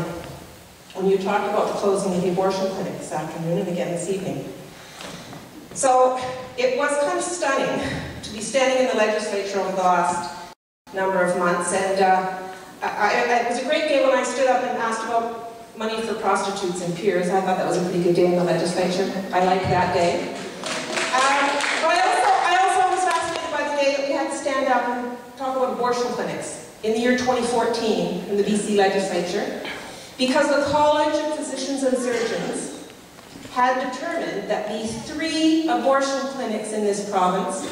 when you talked about the closing of the abortion clinic this afternoon and again this evening. So it was kind of stunning to be standing in the legislature over the last number of months, and it was a great day when I stood up and asked about money for prostitutes and peers. I thought that was a pretty good day in the legislature. I liked that day. But I also was fascinated by the day that we had to stand up and talk about abortion clinics in the year 2014 in the BC legislature, because the College of Physicians and Surgeons had determined that the 3 abortion clinics in this province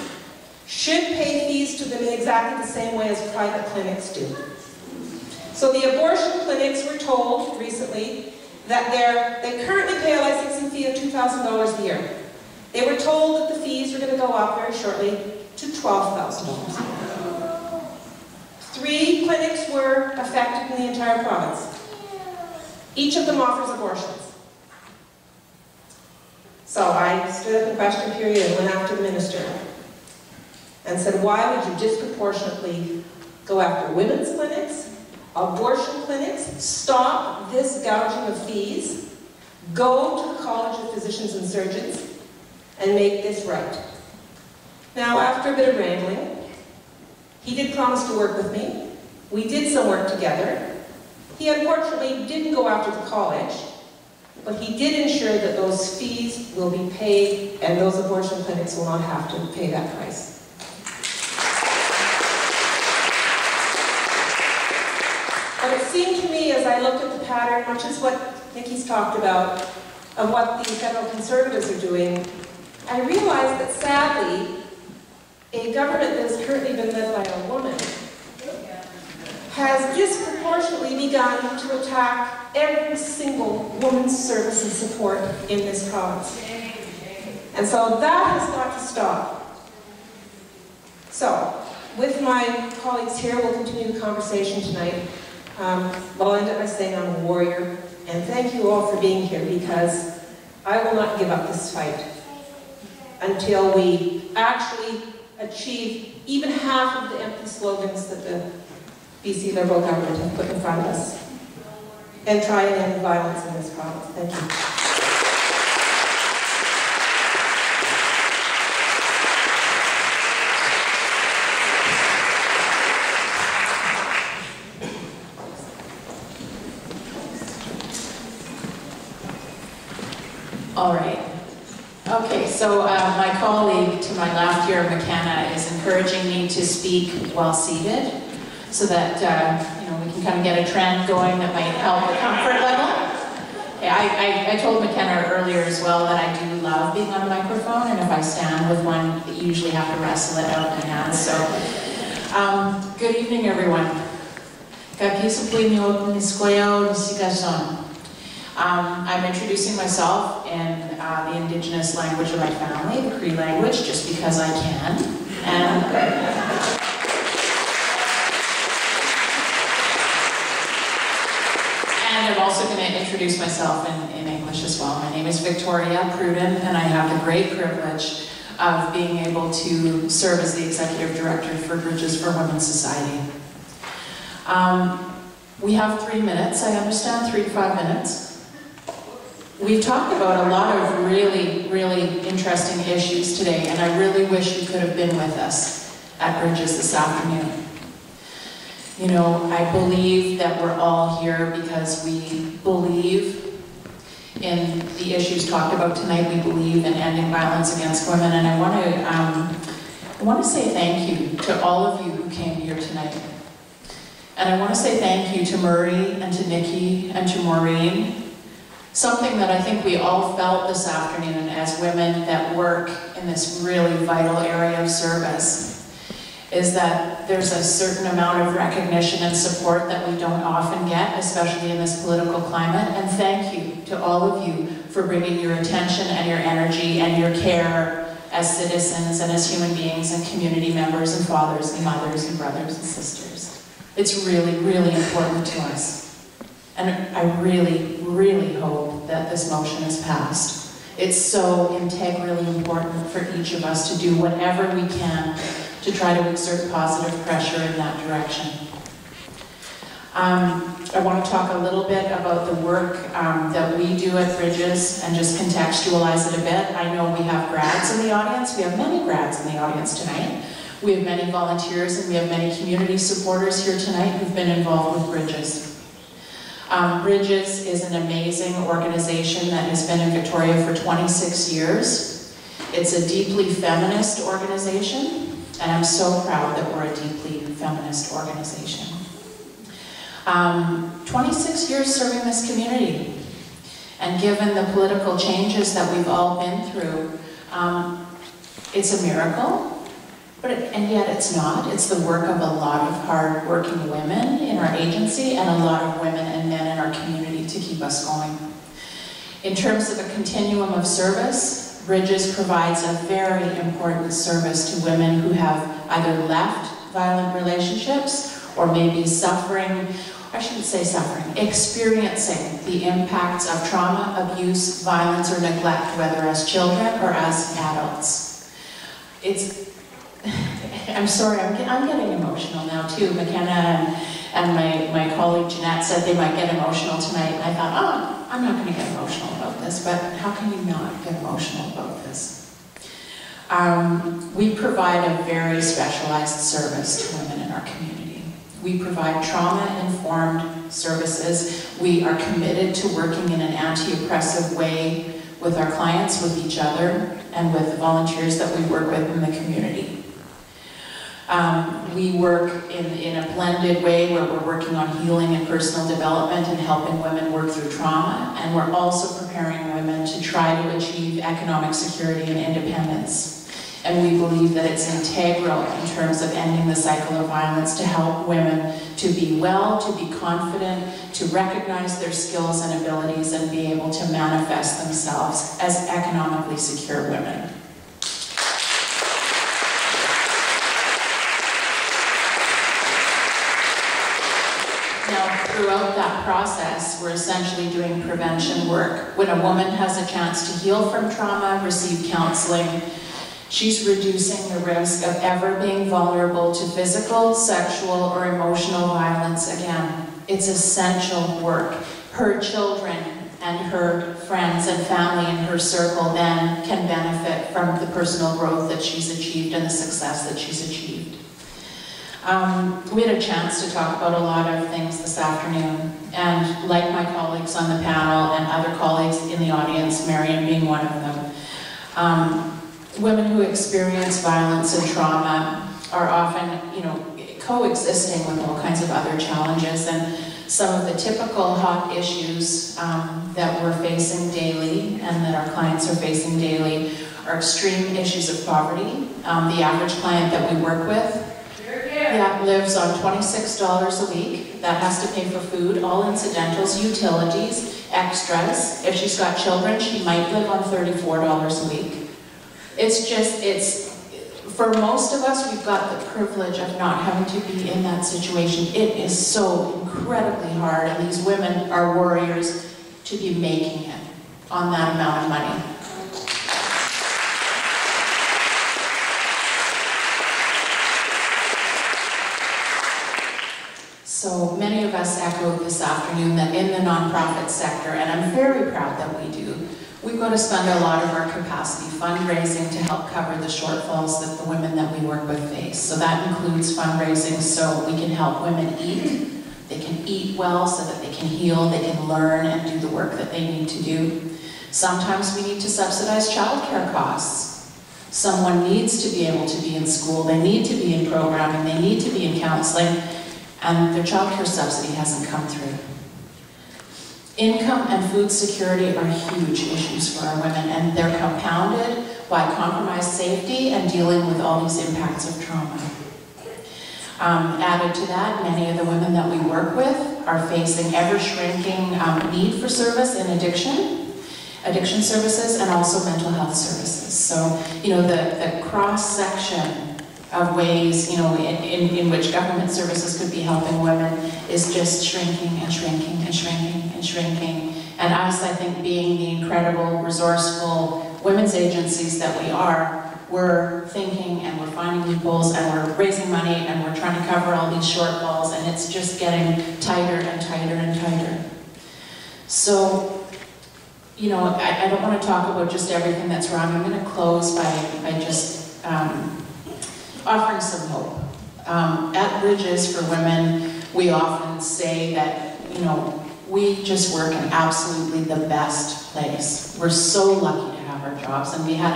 should pay fees to them in exactly the same way as private clinics do. So the abortion clinics were told recently that they currently pay a licensing fee of $2,000 a year. They were told that the fees were going to go up very shortly to $12,000 a year. 3 clinics were affected in the entire province. Each of them offers abortions. So I stood up in question period and went after the minister and said, why would you disproportionately go after women's clinics, abortion clinics, stop this gouging of fees, go to the College of Physicians and Surgeons, and make this right? Now, after a bit of wrangling, he did promise to work with me. We did some work together. He unfortunately didn't go after the college, but he did ensure that those fees will be paid and those abortion clinics will not have to pay that price. But it seemed to me, as I looked at the pattern, which is what Nikki's talked about, of what the federal Conservatives are doing, I realized that sadly, a government that has currently been led by a woman has disproportionately begun to attack every single woman's service and support in this province. And so that has got to stop. So, with my colleagues here, we'll continue the conversation tonight. I'll end up by saying I'm a warrior, and thank you all for being here, because I will not give up this fight until we actually achieve even half of the empty slogans that the BC Liberal government have put in front of us, and try and end violence in this province. Thank you. All right. Okay, so my colleague to my left here, McKenna, is encouraging me to speak while seated, so that we can kind of get a trend going that might help the comfort level. I told McKenna earlier as well that I do love being on a microphone, and if I stand with one, I usually have to wrestle it out of my hands. So, good evening, everyone. I'm introducing myself in the Indigenous language of my family, the Cree language, just because I can. And I'm also going to introduce myself in English as well. My name is Victoria Pruden, and I have the great privilege of being able to serve as the Executive Director for Bridges for Women's Society. We have 3 minutes, I understand, 3 to 5 minutes. We've talked about a lot of really, really interesting issues today, and I really wish you could have been with us at Bridges this afternoon. You know, I believe that we're all here because we believe in the issues talked about tonight. We believe in ending violence against women, and I want to say thank you to all of you who came here tonight. And I want to say thank you to Murray and to Nikki and to Maureen. Something that I think we all felt this afternoon as women that work in this really vital area of service is that there's a certain amount of recognition and support that we don't often get, especially in this political climate. And thank you to all of you for bringing your attention and your energy and your care as citizens and as human beings and community members and fathers and mothers and brothers and sisters. It's really, really important to us. And I really, really hope that this motion is passed. It's so integrally important for each of us to do whatever we can to try to exert positive pressure in that direction. I want to talk a little bit about the work that we do at Bridges and just contextualize it a bit. I know we have grads in the audience. We have many grads in the audience tonight. We have many volunteers and we have many community supporters here tonight who've been involved with Bridges. Bridges is an amazing organization that has been in Victoria for 26 years. It's a deeply feminist organization, and I'm so proud that we're a deeply feminist organization. 26 years serving this community, and given the political changes that we've all been through, it's a miracle. And yet it's not. It's the work of a lot of hard-working women in our agency and a lot of women and men in our community to keep us going. In terms of a continuum of service, Bridges provides a very important service to women who have either left violent relationships or maybe suffering, I shouldn't say suffering, experiencing the impacts of trauma, abuse, violence, or neglect, whether as children or as adults. I'm sorry, I'm getting emotional now too. McKenna and my colleague Jeanette said they might get emotional tonight, and I thought, oh, I'm not going to get emotional about this, but how can you not get emotional about this? We provide a very specialized service to women in our community. We provide trauma-informed services. We are committed to working in an anti-oppressive way with our clients, with each other, and with the volunteers that we work with in the community. We work in a blended way where we're working on healing and personal development and helping women work through trauma, and we're also preparing women to try to achieve economic security and independence. And we believe that it's integral in terms of ending the cycle of violence to help women to be well, to be confident, to recognize their skills and abilities and be able to manifest themselves as economically secure women. Now, throughout that process, we're essentially doing prevention work. When a woman has a chance to heal from trauma, receive counseling, she's reducing the risk of ever being vulnerable to physical, sexual, or emotional violence again. It's essential work. Her children and her friends and family in her circle then can benefit from the personal growth that she's achieved and the success that she's achieved. We had a chance to talk about a lot of things this afternoon, and like my colleagues on the panel and other colleagues in the audience, Marion being one of them, women who experience violence and trauma are often, coexisting with all kinds of other challenges, and some of the typical hot issues that we're facing daily and that our clients are facing daily are extreme issues of poverty. The average client that we work with lives on $26 a week. That has to pay for food, all incidentals, utilities, extras. If she's got children, she might live on $34 a week. For most of us, we've got the privilege of not having to be in that situation. It is so incredibly hard, and these women are warriors to be making it on that amount of money. So many of us echoed this afternoon that in the nonprofit sector, and I'm very proud that we do, we've got to spend a lot of our capacity fundraising to help cover the shortfalls that the women that we work with face. So that includes fundraising so we can help women eat. They can eat well so that they can heal, they can learn and do the work that they need to do. Sometimes we need to subsidize childcare costs. Someone needs to be able to be in school, they need to be in programming, they need to be in counseling, and their childcare subsidy hasn't come through. Income and food security are huge issues for our women, and they're compounded by compromised safety and dealing with all these impacts of trauma. Added to that, many of the women that we work with are facing ever-shrinking need for service in addiction services, and also mental health services. So, the cross-section of ways, in which government services could be helping women is just shrinking and shrinking and shrinking and shrinking. And us, I think, being the incredible, resourceful women's agencies that we are, we're thinking and we're finding loopholes and we're raising money and we're trying to cover all these shortfalls, and it's just getting tighter and tighter and tighter. So, I don't want to talk about just everything that's wrong. I'm going to close by just offering some hope. At Bridges for Women, we often say that, we just work in absolutely the best place. We're so lucky to have our jobs, and we had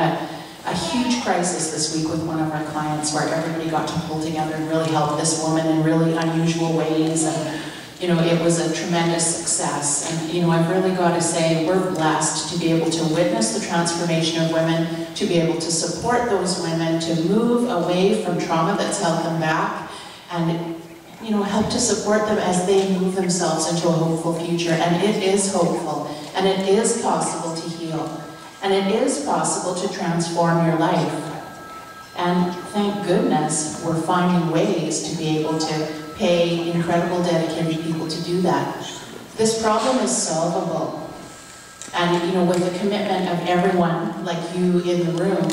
a huge crisis this week with one of our clients where everybody got to pull together and really help this woman in really unusual ways, and it was a tremendous success. And I've really got to say we're blessed to be able to witness the transformation of women, to be able to support those women, to move away from trauma that's held them back, and help to support them as they move themselves into a hopeful future. And it is hopeful, and it is possible to heal, and it is possible to transform your life. And thank goodness we're finding ways to be able to pay incredible, dedicated people to do that. This problem is solvable. And with the commitment of everyone, like you in the room,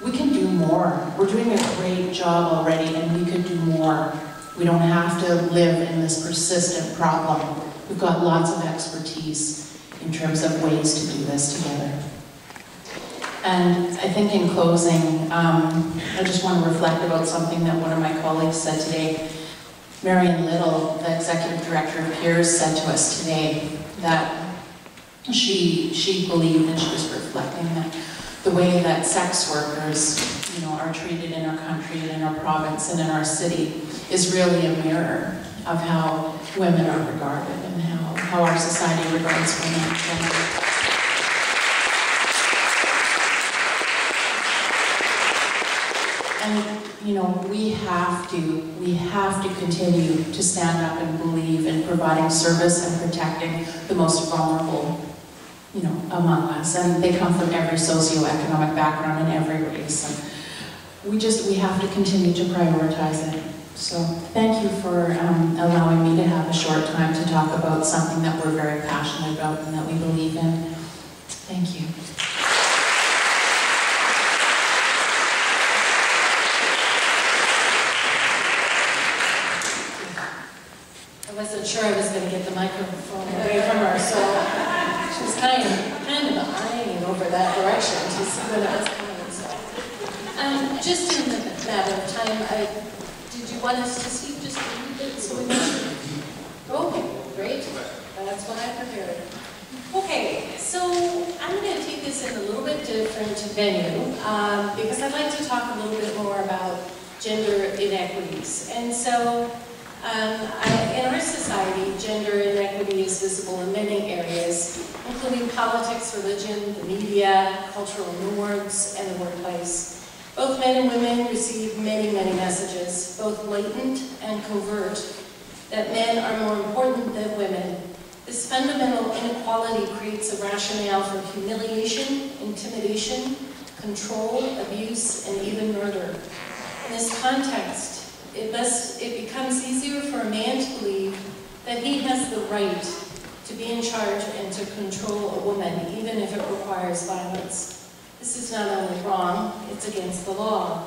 we can do more. We're doing a great job already, and we could do more. We don't have to live in this persistent problem. We've got lots of expertise in terms of ways to do this together. And I think in closing, I just want to reflect about something that one of my colleagues said today. Marion Little, the executive director of Peers, said to us today that she believed, and she was reflecting, that the way that sex workers, are treated in our country and in our province and in our city is really a mirror of how women are regarded and how our society regards women. you know, we have to continue to stand up and believe in providing service and protecting the most vulnerable, you know, among us. And they come from every socioeconomic background and every race. And we have to continue to prioritize it. So thank you for allowing me to have a short time to talk about something that we're very passionate about and that we believe in. Thank you. I wasn't sure I was going to get the microphone away from her, so she was kind of eyeing over that direction to see when I was coming. So, just in the matter of time, did you want us to speak just a little bit so we mention? Okay, great. That's what I prepared. Okay, so I'm going to take this in a little bit different venue because I'd like to talk a little bit more about gender inequities. And so, in our society, gender inequity is visible in many areas, including politics, religion, the media, cultural norms, and the workplace. Both men and women receive many, many messages, both blatant and covert, that men are more important than women. This fundamental inequality creates a rationale for humiliation, intimidation, control, abuse, and even murder. In this context, it becomes easier for a man to believe that he has the right to be in charge and to control a woman, even if it requires violence. This is not only wrong, it's against the law.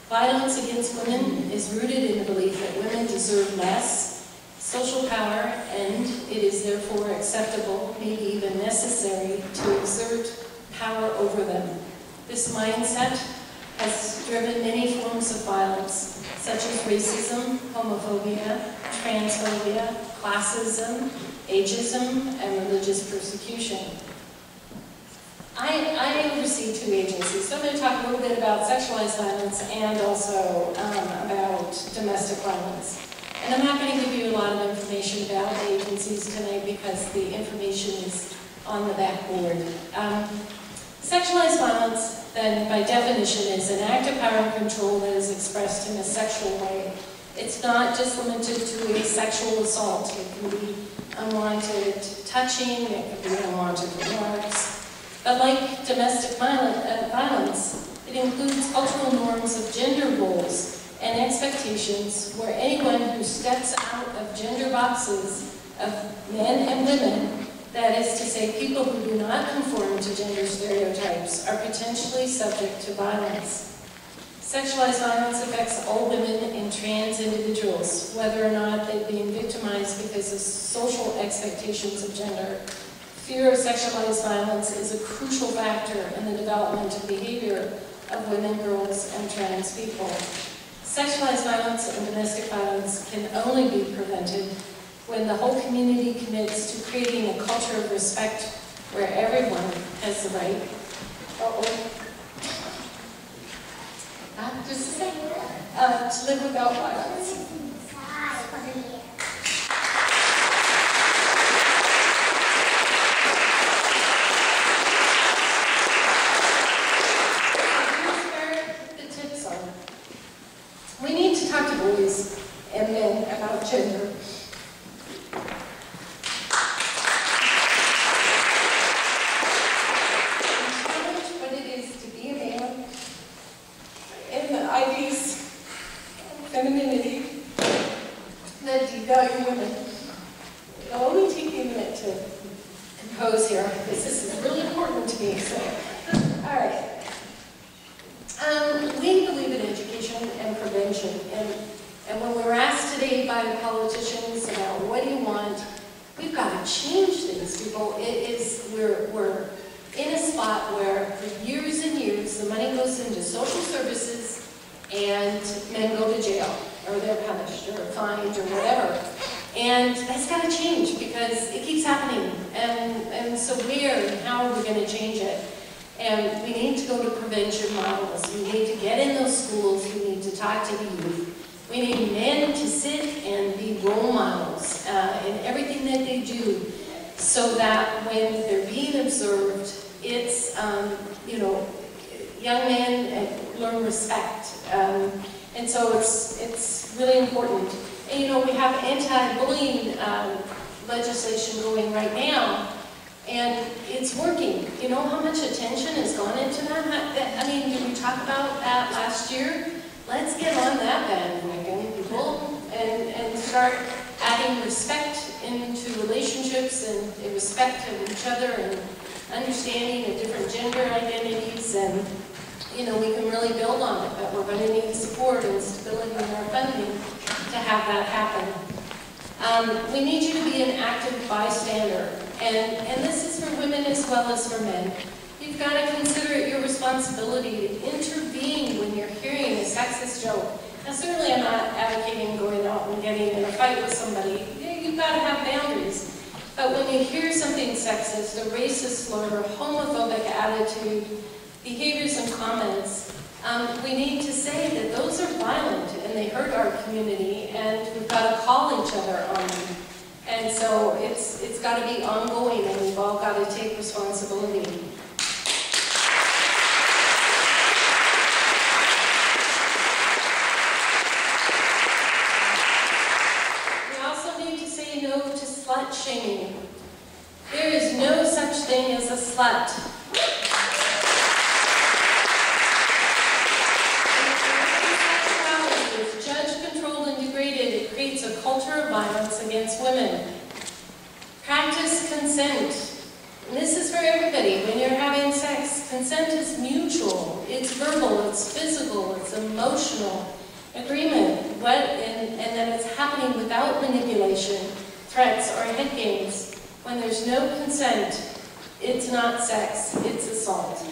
Violence against women is rooted in the belief that women deserve less social power, and it is therefore acceptable, maybe even necessary, to exert power over them. This mindset has driven many forms of violence, such as racism, homophobia, transphobia, classism, ageism, and religious persecution. I oversee 2 agencies, so I'm going to talk a little bit about sexualized violence and also about domestic violence. And I'm not going to give you a lot of information about the agencies tonight because the information is on the backboard. Sexualized violence, then, by definition, is an act of power and control that is expressed in a sexual way. It's not just limited to a sexual assault. It can be unwanted touching, it can be unwanted remarks. But like domestic violence, it includes cultural norms of gender roles and expectations where anyone who steps out of gender boxes of men and women, that is to say, people who do not conform to gender stereotypes, are potentially subject to violence. Sexualized violence affects all women and trans individuals, whether or not they're being victimized because of social expectations of gender. Fear of sexualized violence is a crucial factor in the development of behavior of women, girls, and trans people. Sexualized violence and domestic violence can only be prevented when the whole community commits to creating a culture of respect where everyone has the right to live without violence. We need to talk to boys and men about gender. What it is to be a man and the ideas of femininity that devalue women. It'll only take me a minute to compose here because this is really important to me. So, all right. We believe in education and prevention, and when we're asked today by the politicians about what do you want, we've got to change things, people. We're in a spot where for years and years the money goes into social services and men go to jail, or they're punished, or fined, or whatever. And that's got to change because it keeps happening. And so where and how are we going to change it? And we need to go to prevention models. We need to get in those schools. We need to talk to the youth. We need men to sit and be role models in everything that they do so that when they're being observed, it's, young men learn respect. And And so it's really important. And you know, we have anti-bullying legislation going right now, and it's working. You know how much attention has gone into that? I mean, did we talk about that last year? Let's get on that bandwagon, people, and start adding respect into relationships and respect of each other and understanding of different gender identities, and you know, we can really build on it, but we're going to need support and stability in our funding to have that happen. We need you to be an active bystander, and this is for women as well as for men. You've got to consider it your responsibility to intervene when you're hearing a sexist joke. Now, certainly I'm not advocating going out and getting in a fight with somebody. You've got to have boundaries. But when you hear something sexist, a racist slur, homophobic attitude, behaviors and comments, we need to say that those are violent and they hurt our community, and we've got to call each other on them. And so it's got to be ongoing, and we've all got to take responsibility. No to slut shaming. There is no such thing as a slut. If it's judge-controlled and degraded, it creates a culture of violence against women. Practice consent. And this is for everybody. When you're having sex, consent is mutual. It's verbal, it's physical, it's emotional. Agreement, and then it's happening without manipulation, threats, or head games. When there's no consent, it's not sex, it's assault.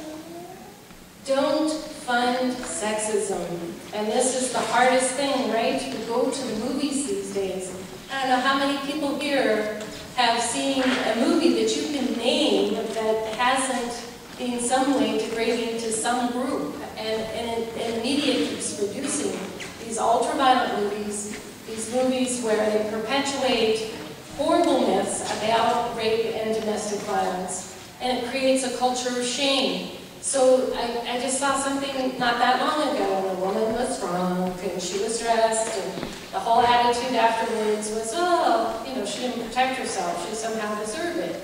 Don't fund sexism. And this is the hardest thing, right? We go to the movies these days. I don't know how many people here have seen a movie that you can name that hasn't been some way degrading to some group, and media keeps producing these ultra-violent movies, these movies where they perpetuate horrible myths about rape and domestic violence, and it creates a culture of shame. So I just saw something not that long ago, and a woman was drunk, and she was dressed, and the whole attitude afterwards was, oh, you know, she didn't protect herself, she somehow deserved it.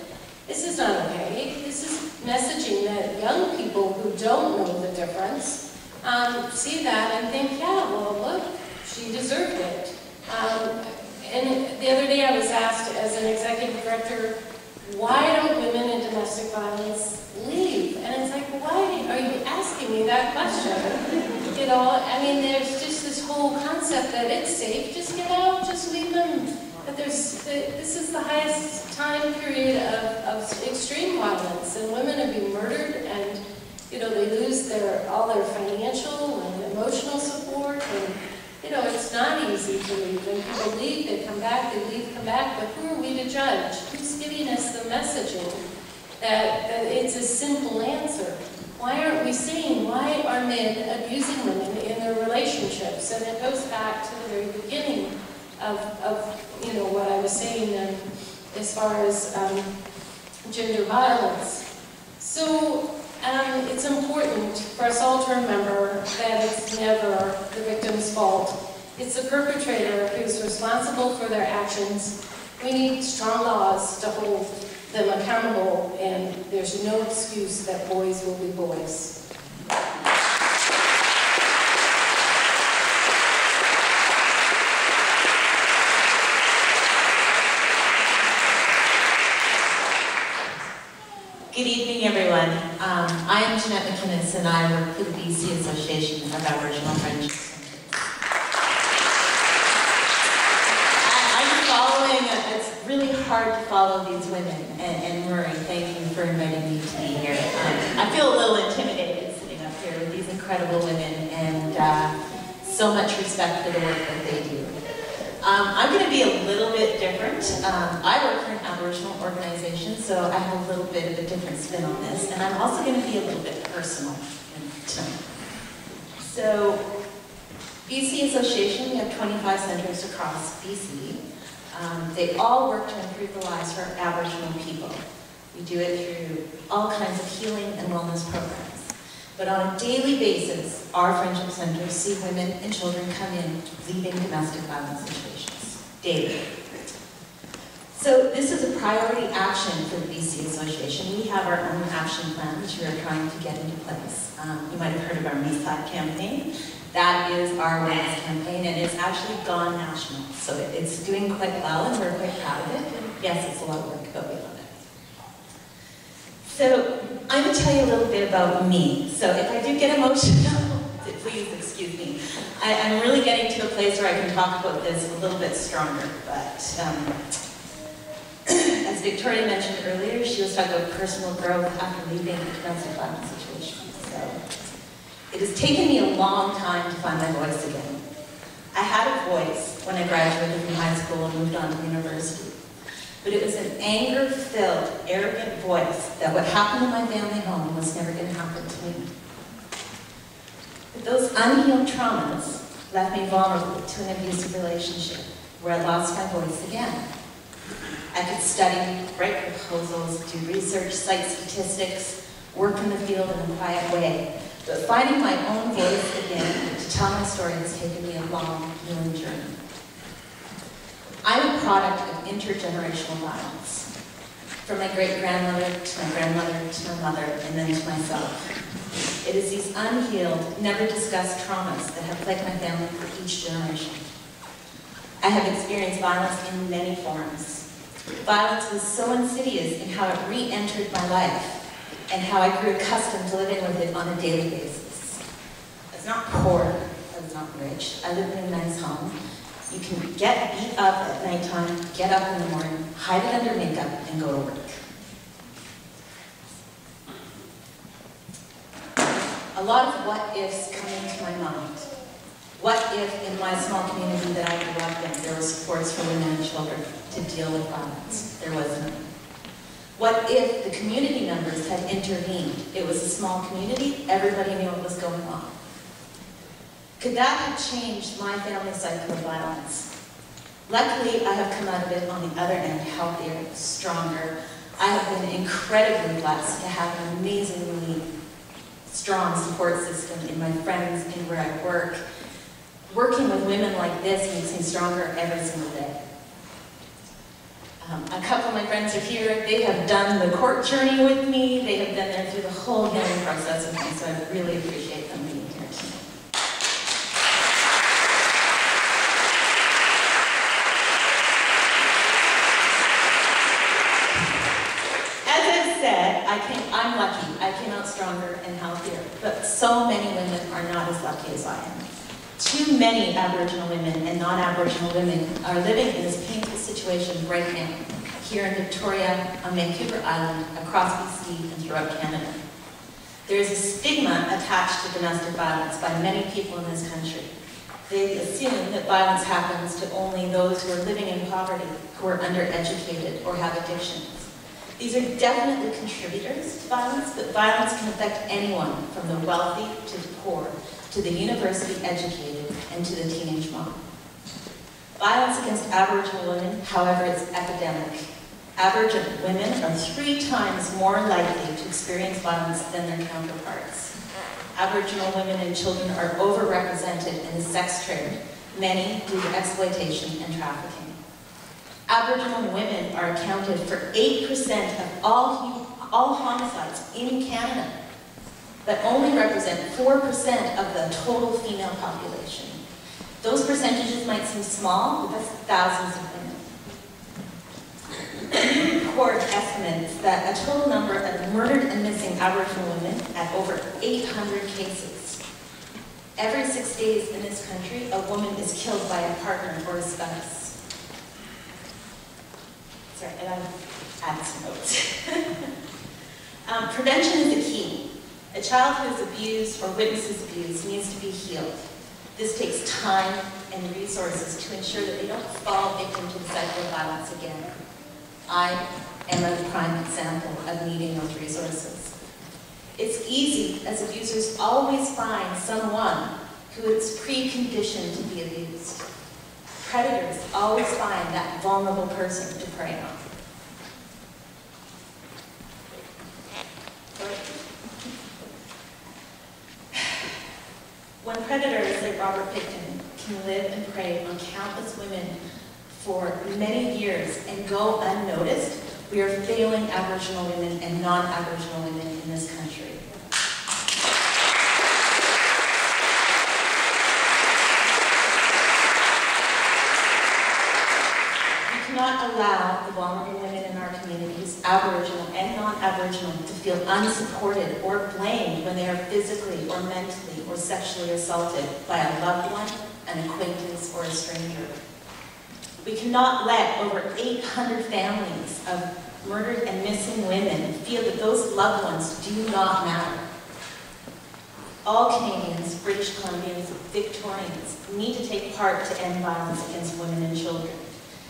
This is not okay. This is messaging that young people who don't know the difference see that and think, yeah, well, look, she deserved it. And the other day I was asked as an executive director, why don't women in domestic violence leave? And it's like, why are you asking me that question? You know, I mean, there's just this whole concept that it's safe, just get out, just leave them. But this is the highest time period of extreme violence, and women are being murdered, and you know, they lose all their financial and emotional support, and you know, it's not easy to leave. And people leave, they come back, they leave, come back, but who are we to judge? Who's giving us the messaging that it's a simple answer? Why aren't we saying, why are men abusing women in their relationships? And it goes back to the very beginning of you know, what I was saying as far as gender violence. So it's important for us all to remember that it's never the victim's fault. It's the perpetrator who's responsible for their actions. We need strong laws to hold them accountable, and there's no excuse that boys will be boys. Good evening, everyone. I am Jeanette McInnes, and I work for the BC Association of Aboriginal Friendship Centers. I'm following, it's really hard to follow these women, and Murray, thank you for inviting me to be here. I feel a little intimidated sitting up here with these incredible women, and so much respect for the work that they do. I'm going to be a little bit different. I work for an Aboriginal organization, so I have a little bit of a different spin on this, and I'm also going to be a little bit personal tonight. So, BC Association, we have 25 centers across BC. They all work to improve the lives for Aboriginal people. We do it through all kinds of healing and wellness programs. But on a daily basis, our friendship centers see women and children come in leaving domestic violence situations, daily. So this is a priority action for the BC Association. We have our own action plan, which we are trying to get into place. You might have heard of our Me-Side campaign. That is our awareness campaign, and it's actually gone national. So it's doing quite well, and we're quite proud of it. And yes, it's a lot of work, but we love it. So I'm going to tell you a little bit about me. So if I do get emotional, please excuse me. I'm really getting to a place where I can talk about this a little bit stronger. But as Victoria mentioned earlier, she was talking about personal growth after leaving a domestic violence situation. So it has taken me a long time to find my voice again. I had a voice when I graduated from high school and moved on to university. But it was an anger-filled, arrogant voice that what happened in my family home was never going to happen to me. But those unhealed traumas left me vulnerable to an abusive relationship where I lost my voice again. I could study, write proposals, do research, cite statistics, work in the field in a quiet way. But finding my own voice again to tell my story has taken me a long, healing journey. I'm a product of intergenerational violence. From my great-grandmother to my grandmother to my mother and then to myself. It is these unhealed, never discussed traumas that have plagued my family for each generation. I have experienced violence in many forms. Violence was so insidious in how it re-entered my life and how I grew accustomed to living with it on a daily basis. I was not poor, I was not rich, I lived in a nice home. You can get beat up at nighttime, get up in the morning, hide it under makeup, and go to work. A lot of what-ifs come into my mind. What if in my small community that I grew up in, there were supports for women and children to deal with violence? There was none. What if the community members had intervened? It was a small community, everybody knew what was going on. Could that have changed my family cycle of violence? Luckily, I have come out of it on the other end, healthier, stronger. I have been incredibly blessed to have an amazingly strong support system in my friends and where I work. Working with women like this makes me stronger every single day. A couple of my friends are here. They have done the court journey with me. They have been there through the whole healing process with me, so I really appreciate them being here tonight. I'm lucky. I came out stronger and healthier, but so many women are not as lucky as I am. Too many Aboriginal women and non-Aboriginal women are living in this painful situation right now, here in Victoria, on Vancouver Island, across BC, and throughout Canada. There is a stigma attached to domestic violence by many people in this country. They assume that violence happens to only those who are living in poverty, who are undereducated, or have addictions. These are definitely contributors to violence, but violence can affect anyone from the wealthy to the poor, to the university educated, and to the teenage mom. Violence against Aboriginal women, however, is epidemic. Aboriginal women are 3 times more likely to experience violence than their counterparts. Aboriginal women and children are overrepresented in the sex trade, many due to exploitation and trafficking. Aboriginal women are accounted for 8% of all homicides in Canada, but only represent 4% of the total female population. Those percentages might seem small, but that's thousands of women. The new report estimates that a total number of murdered and missing Aboriginal women at over 800 cases. Every 6 days in this country, a woman is killed by a partner or a spouse. Sorry, and I've added some notes. Prevention is the key. A child who is abused or witnesses abuse needs to be healed. This takes time and resources to ensure that they don't fall victim to the cycle of violence again. I am a prime example of needing those resources. It's easy, as abusers always find someone who is preconditioned to be abused. Predators always find that vulnerable person to prey on. When predators like Robert Pickton can live and prey on countless women for many years and go unnoticed, we are failing Aboriginal women and non-Aboriginal women in this country. We cannot allow the vulnerable women in our communities, Aboriginal and non-Aboriginal, to feel unsupported or blamed when they are physically or mentally or sexually assaulted by a loved one, an acquaintance, or a stranger. We cannot let over 800 families of murdered and missing women feel that those loved ones do not matter. All Canadians, British Columbians, Victorians need to take part to end violence against women and children.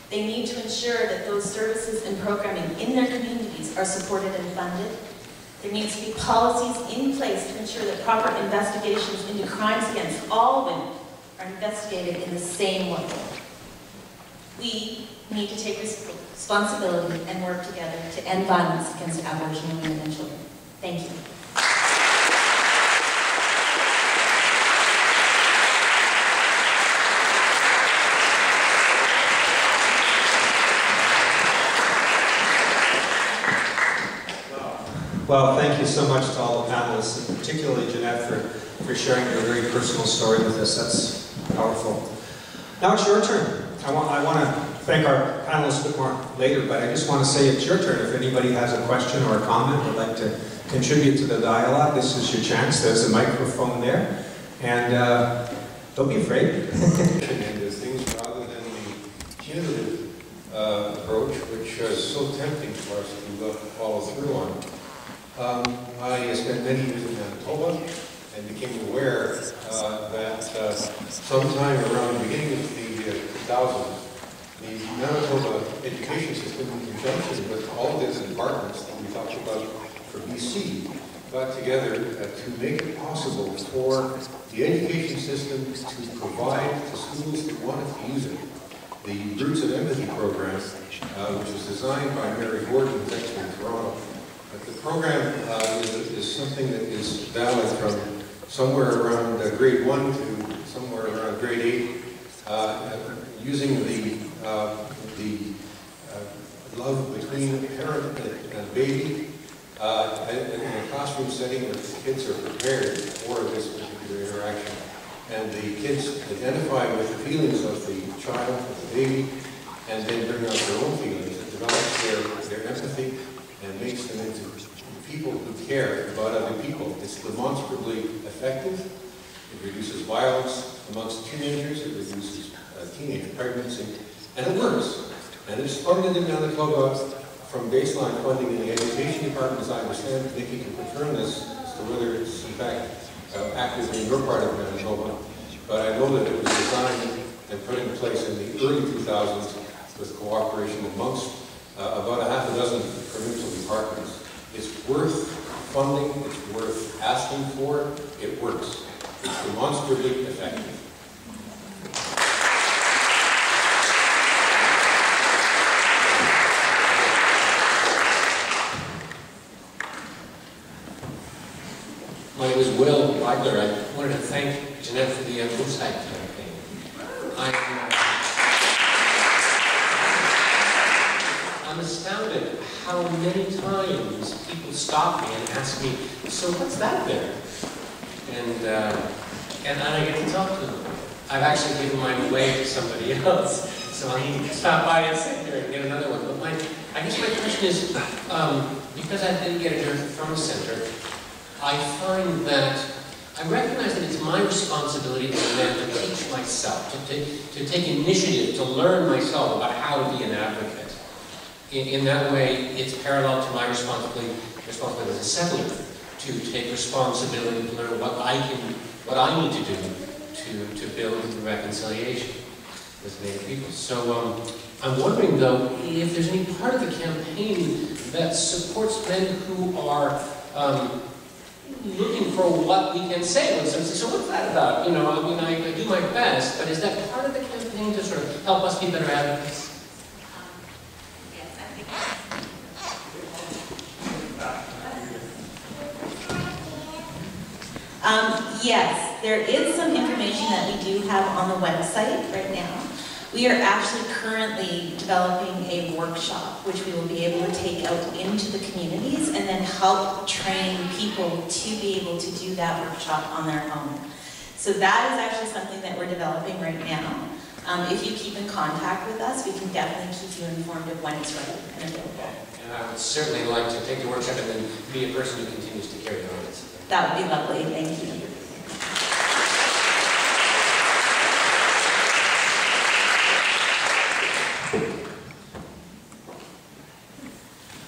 They need to ensure that those services and programming in their communities are supported and funded. There needs to be policies in place to ensure that proper investigations into crimes against all women are investigated in the same way. We need to take responsibility and work together to end violence against Aboriginal women and children. Thank you. Well, thank you so much to all the panelists, and particularly Jeanette for sharing your very personal story with us. That's powerful. Now it's your turn. I want to thank our panelists a bit more later, but I just want to say it's your turn. If anybody has a question or a comment or would like to contribute to the dialogue, this is your chance. There's a microphone there. And don't be afraid. These things rather than the punitive approach, which is so tempting for us to follow through on. I spent many years in Manitoba and became aware that sometime around the beginning of the 2000s, the Manitoba education system, in conjunction with all of the departments that we talked about for BC, got together to make it possible for the education system to provide to schools that wanted to use it the Roots of Empathy program, which was designed by Mary Gordon, who's actually in Toronto. But the program is something that is valid from somewhere around grade 1 to somewhere around grade 8, using the love between parent and baby in a classroom setting where the kids are prepared for this particular interaction. And the kids identify with the feelings of the child, of the baby, and then bring out their own feelings. It develops their empathy and makes them into people who care about other people. It's demonstrably effective. It reduces violence amongst teenagers. It reduces teenage pregnancy. And it works. And it's funded in Manitoba from baseline funding in the education department, as I understand. Nikki can confirm this as to whether it's in fact active in your part of Manitoba. But I know that it was designed and put in place in the early 2000s with cooperation amongst about half a dozen provincial departments. It's worth funding, it's worth asking for, it works. It's demonstrably effective. My name is Will Weidler. I wanted to thank Jeanette for the Moosehide campaign. I'm astounded how many times people stop me and ask me, so what's that there? And I get to talk to them. I've actually given mine away to somebody else, so I need to stop by and sit there and get another one. But I guess my question is, because I didn't get it from a center, I find that I recognize that it's my responsibility as a man to teach myself, to take initiative, to learn myself about how to be an advocate. In that way, it's parallel to my responsibility as a settler to take responsibility to learn what I need to do to build reconciliation with Native people. So I'm wondering, though, if there's any part of the campaign that supports men who are looking for what we can say. So what's that about? You know, I mean, I do my best, but is that part of the campaign to sort of help us be better advocates? Yes. there is some information that we do have on the website right now. We are actually currently developing a workshop, which we will be able to take out into the communities and then help train people to be able to do that workshop on their own. So that is actually something that we're developing right now. If you keep in contact with us, we can definitely keep you informed of when it's ready and available. And I would certainly like to take the workshop and then be a person who continues to carry on. That would be lovely, thank you.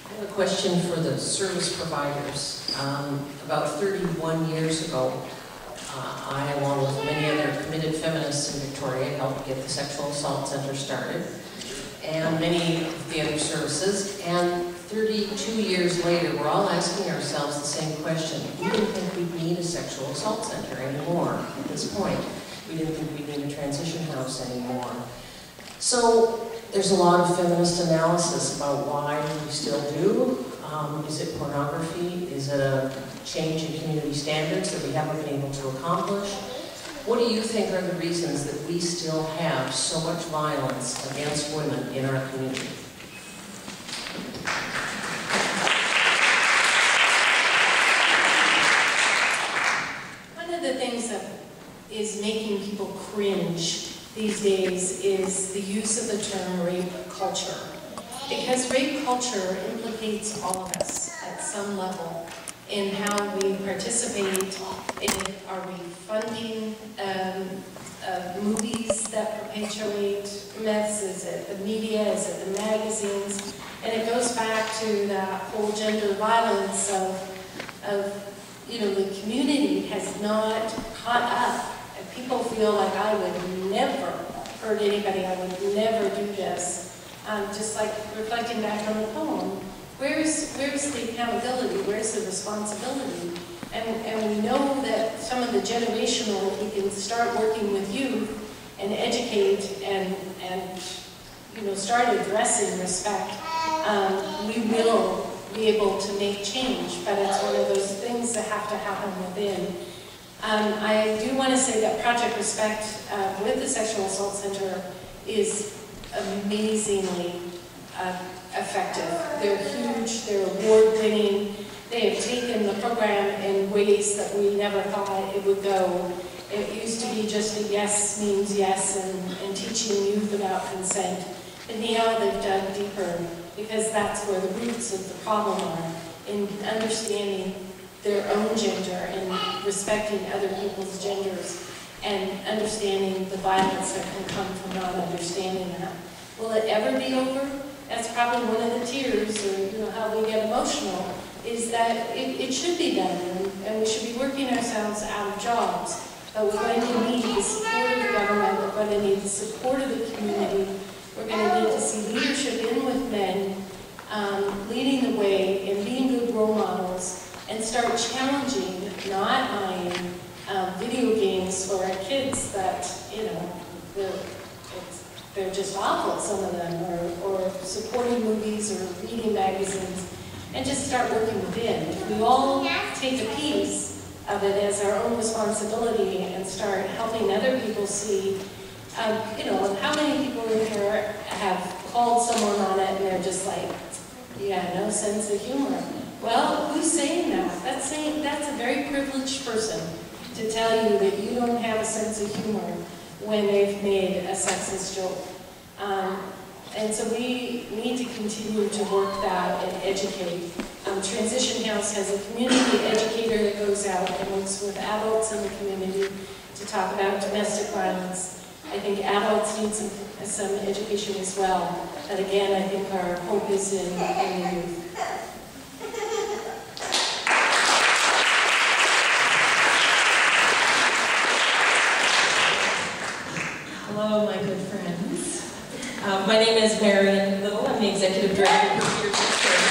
I have a question for the service providers. About 31 years ago, I, along with many other committed feminists in Victoria, helped get the Sexual Assault Center started, and many of the other services. And 32 years later, we're all asking ourselves the same question. We didn't think we'd need a sexual assault center anymore at this point. We didn't think we'd need a transition house anymore. So there's a lot of feminist analysis about why we still do. Is it pornography? Is it a change in community standards that we haven't been able to accomplish? What do you think are the reasons that we still have so much violence against women in our community? One of the things that is making people cringe these days is the use of the term rape culture. Because rape culture implicates all of us at some level in how we participate in, are we funding movies that perpetuate myths? Is it the media? Is it the magazines? And it goes back to that whole gender violence of you know, the community has not caught up. And people feel like I would never hurt anybody, I would never do this. Just like reflecting back on the poem, where's the accountability, where's the responsibility? And we know that some of the generational, if we can start working with youth and educate and you know, start addressing respect, we will be able to make change, but it's one of those things that have to happen within. I do want to say that Project Respect with the Sexual Assault Center is amazingly effective. They're huge, they're award-winning, they have taken the program in ways that we never thought it would go. It used to be just a yes means yes and teaching youth about consent, but now they've dug deeper because that's where the roots of the problem are, in understanding their own gender and respecting other people's genders and understanding the violence that can come from not understanding that. Will it ever be over? That's probably one of the tears, or you know, how we get emotional, is that it should be done, and we should be working ourselves out of jobs. But we're going to need the support of the government, we're going to need the support of the community, we're going to need to see leadership in with men, leading the way and being good role models, and start challenging, not buying video games for our kids that, you know, they're just awful, some of them, or supporting movies or reading magazines, and just start working within. If we all take a piece of it as our own responsibility and start helping other people see, you know, how many people in here have called someone on it and they're just like, you got no sense of humor. Well, who's saying that? That's a very privileged person to tell you that you don't have a sense of humor when they've made a sexist joke. And so we need to continue to work that and educate. Transition House has a community educator that goes out and works with adults in the community to talk about domestic violence. I think adults need some education as well. But again, I think our hope is in the youth. Hello, my good friends. My name is Marion Little. I'm the Executive Director of Peers Victoria.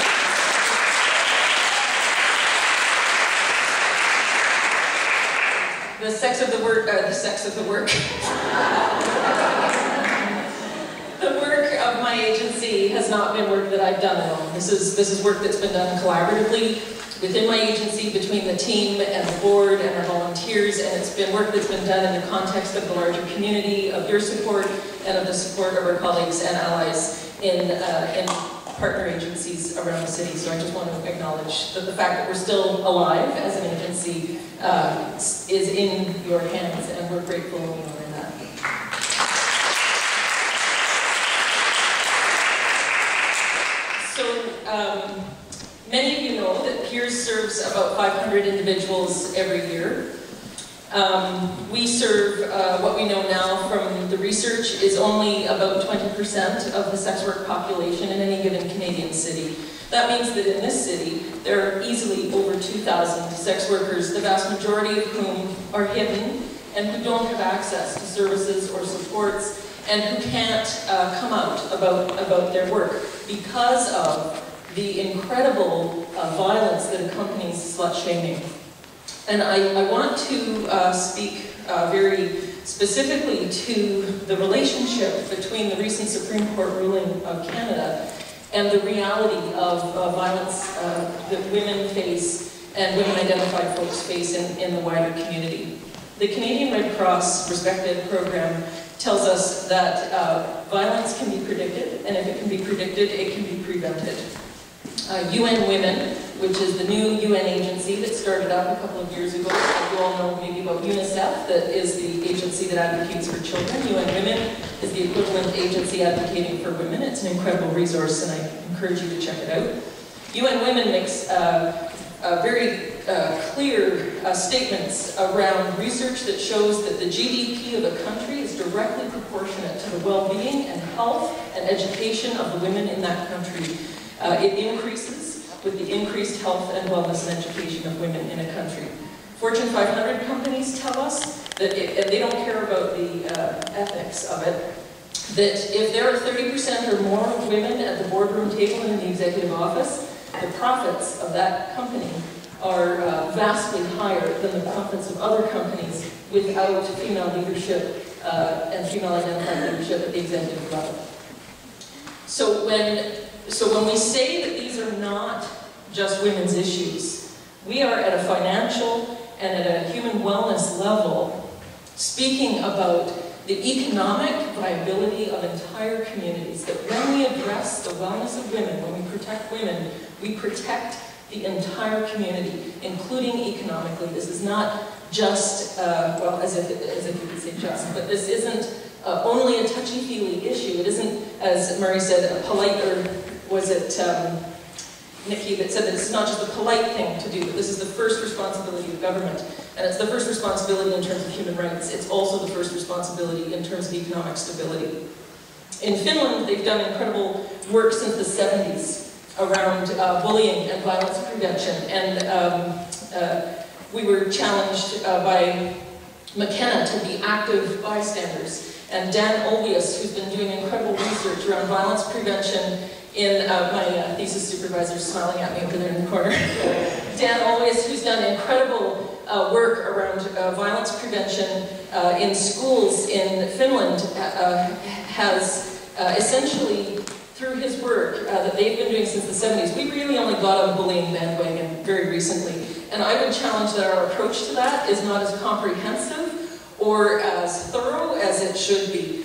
The sex of the work. The work of my agency has not been work that I've done alone. This is work that's been done collaboratively within my agency, between the team and the board and our volunteers, and it's been work that's been done in the context of the larger community, of your support, and of the support of our colleagues and allies in partner agencies around the city. So I just want to acknowledge that the fact that we're still alive as an agency is in your hands, and we're grateful in that. So many of you know that Peers serves about 500 individuals every year. We serve, what we know now from the research, is only about 20% of the sex work population in any given Canadian city. That means that in this city, there are easily over 2,000 sex workers, the vast majority of whom are hidden and who don't have access to services or supports, and who can't come out about their work because of the incredible violence that accompanies slut-shaming. And I want to speak very specifically to the relationship between the recent Supreme Court ruling of Canada and the reality of violence that women face and women-identified folks face in the wider community. The Canadian Red Cross Respected program tells us that violence can be predicted, and if it can be predicted, it can be prevented. UN Women, which is the new UN agency that started up a couple of years ago. You all know maybe about UNICEF, that is the agency that advocates for children. UN Women is the equivalent agency advocating for women. It's an incredible resource, and I encourage you to check it out. UN Women makes very clear statements around research that shows that the GDP of a country is directly proportionate to the well-being and health and education of the women in that country. It increases with the increased health and wellness and education of women in a country. Fortune 500 companies tell us that, and they don't care about the ethics of it, that if there are 30% or more women at the boardroom table and in the executive office, the profits of that company are vastly higher than the profits of other companies without female leadership and female-identified leadership at the executive level. So when we say that these are not just women's issues, we are at a financial and at a human wellness level speaking about the economic viability of entire communities, that when we address the wellness of women, when we protect women, we protect the entire community, including economically. This is not just, well, as if you could say just, but this isn't only a touchy-feely issue. It isn't, as Murray said, a polite, or was it Nikki that said that it's not just a polite thing to do, but this is the first responsibility of government. And it's the first responsibility in terms of human rights. It's also the first responsibility in terms of economic stability. In Finland, they've done incredible work since the 70s around bullying and violence prevention. And we were challenged by McKenna to be active bystanders. And Dan Olvius, who's been doing incredible research around violence prevention in my thesis supervisor smiling at me over there in the corner. Dan Olvius, who's done incredible work around violence prevention in schools in Finland, has essentially, through his work that they've been doing since the 70s, we really only got on the bullying bandwagon very recently. And I would challenge that our approach to that is not as comprehensive or as thorough as it should be.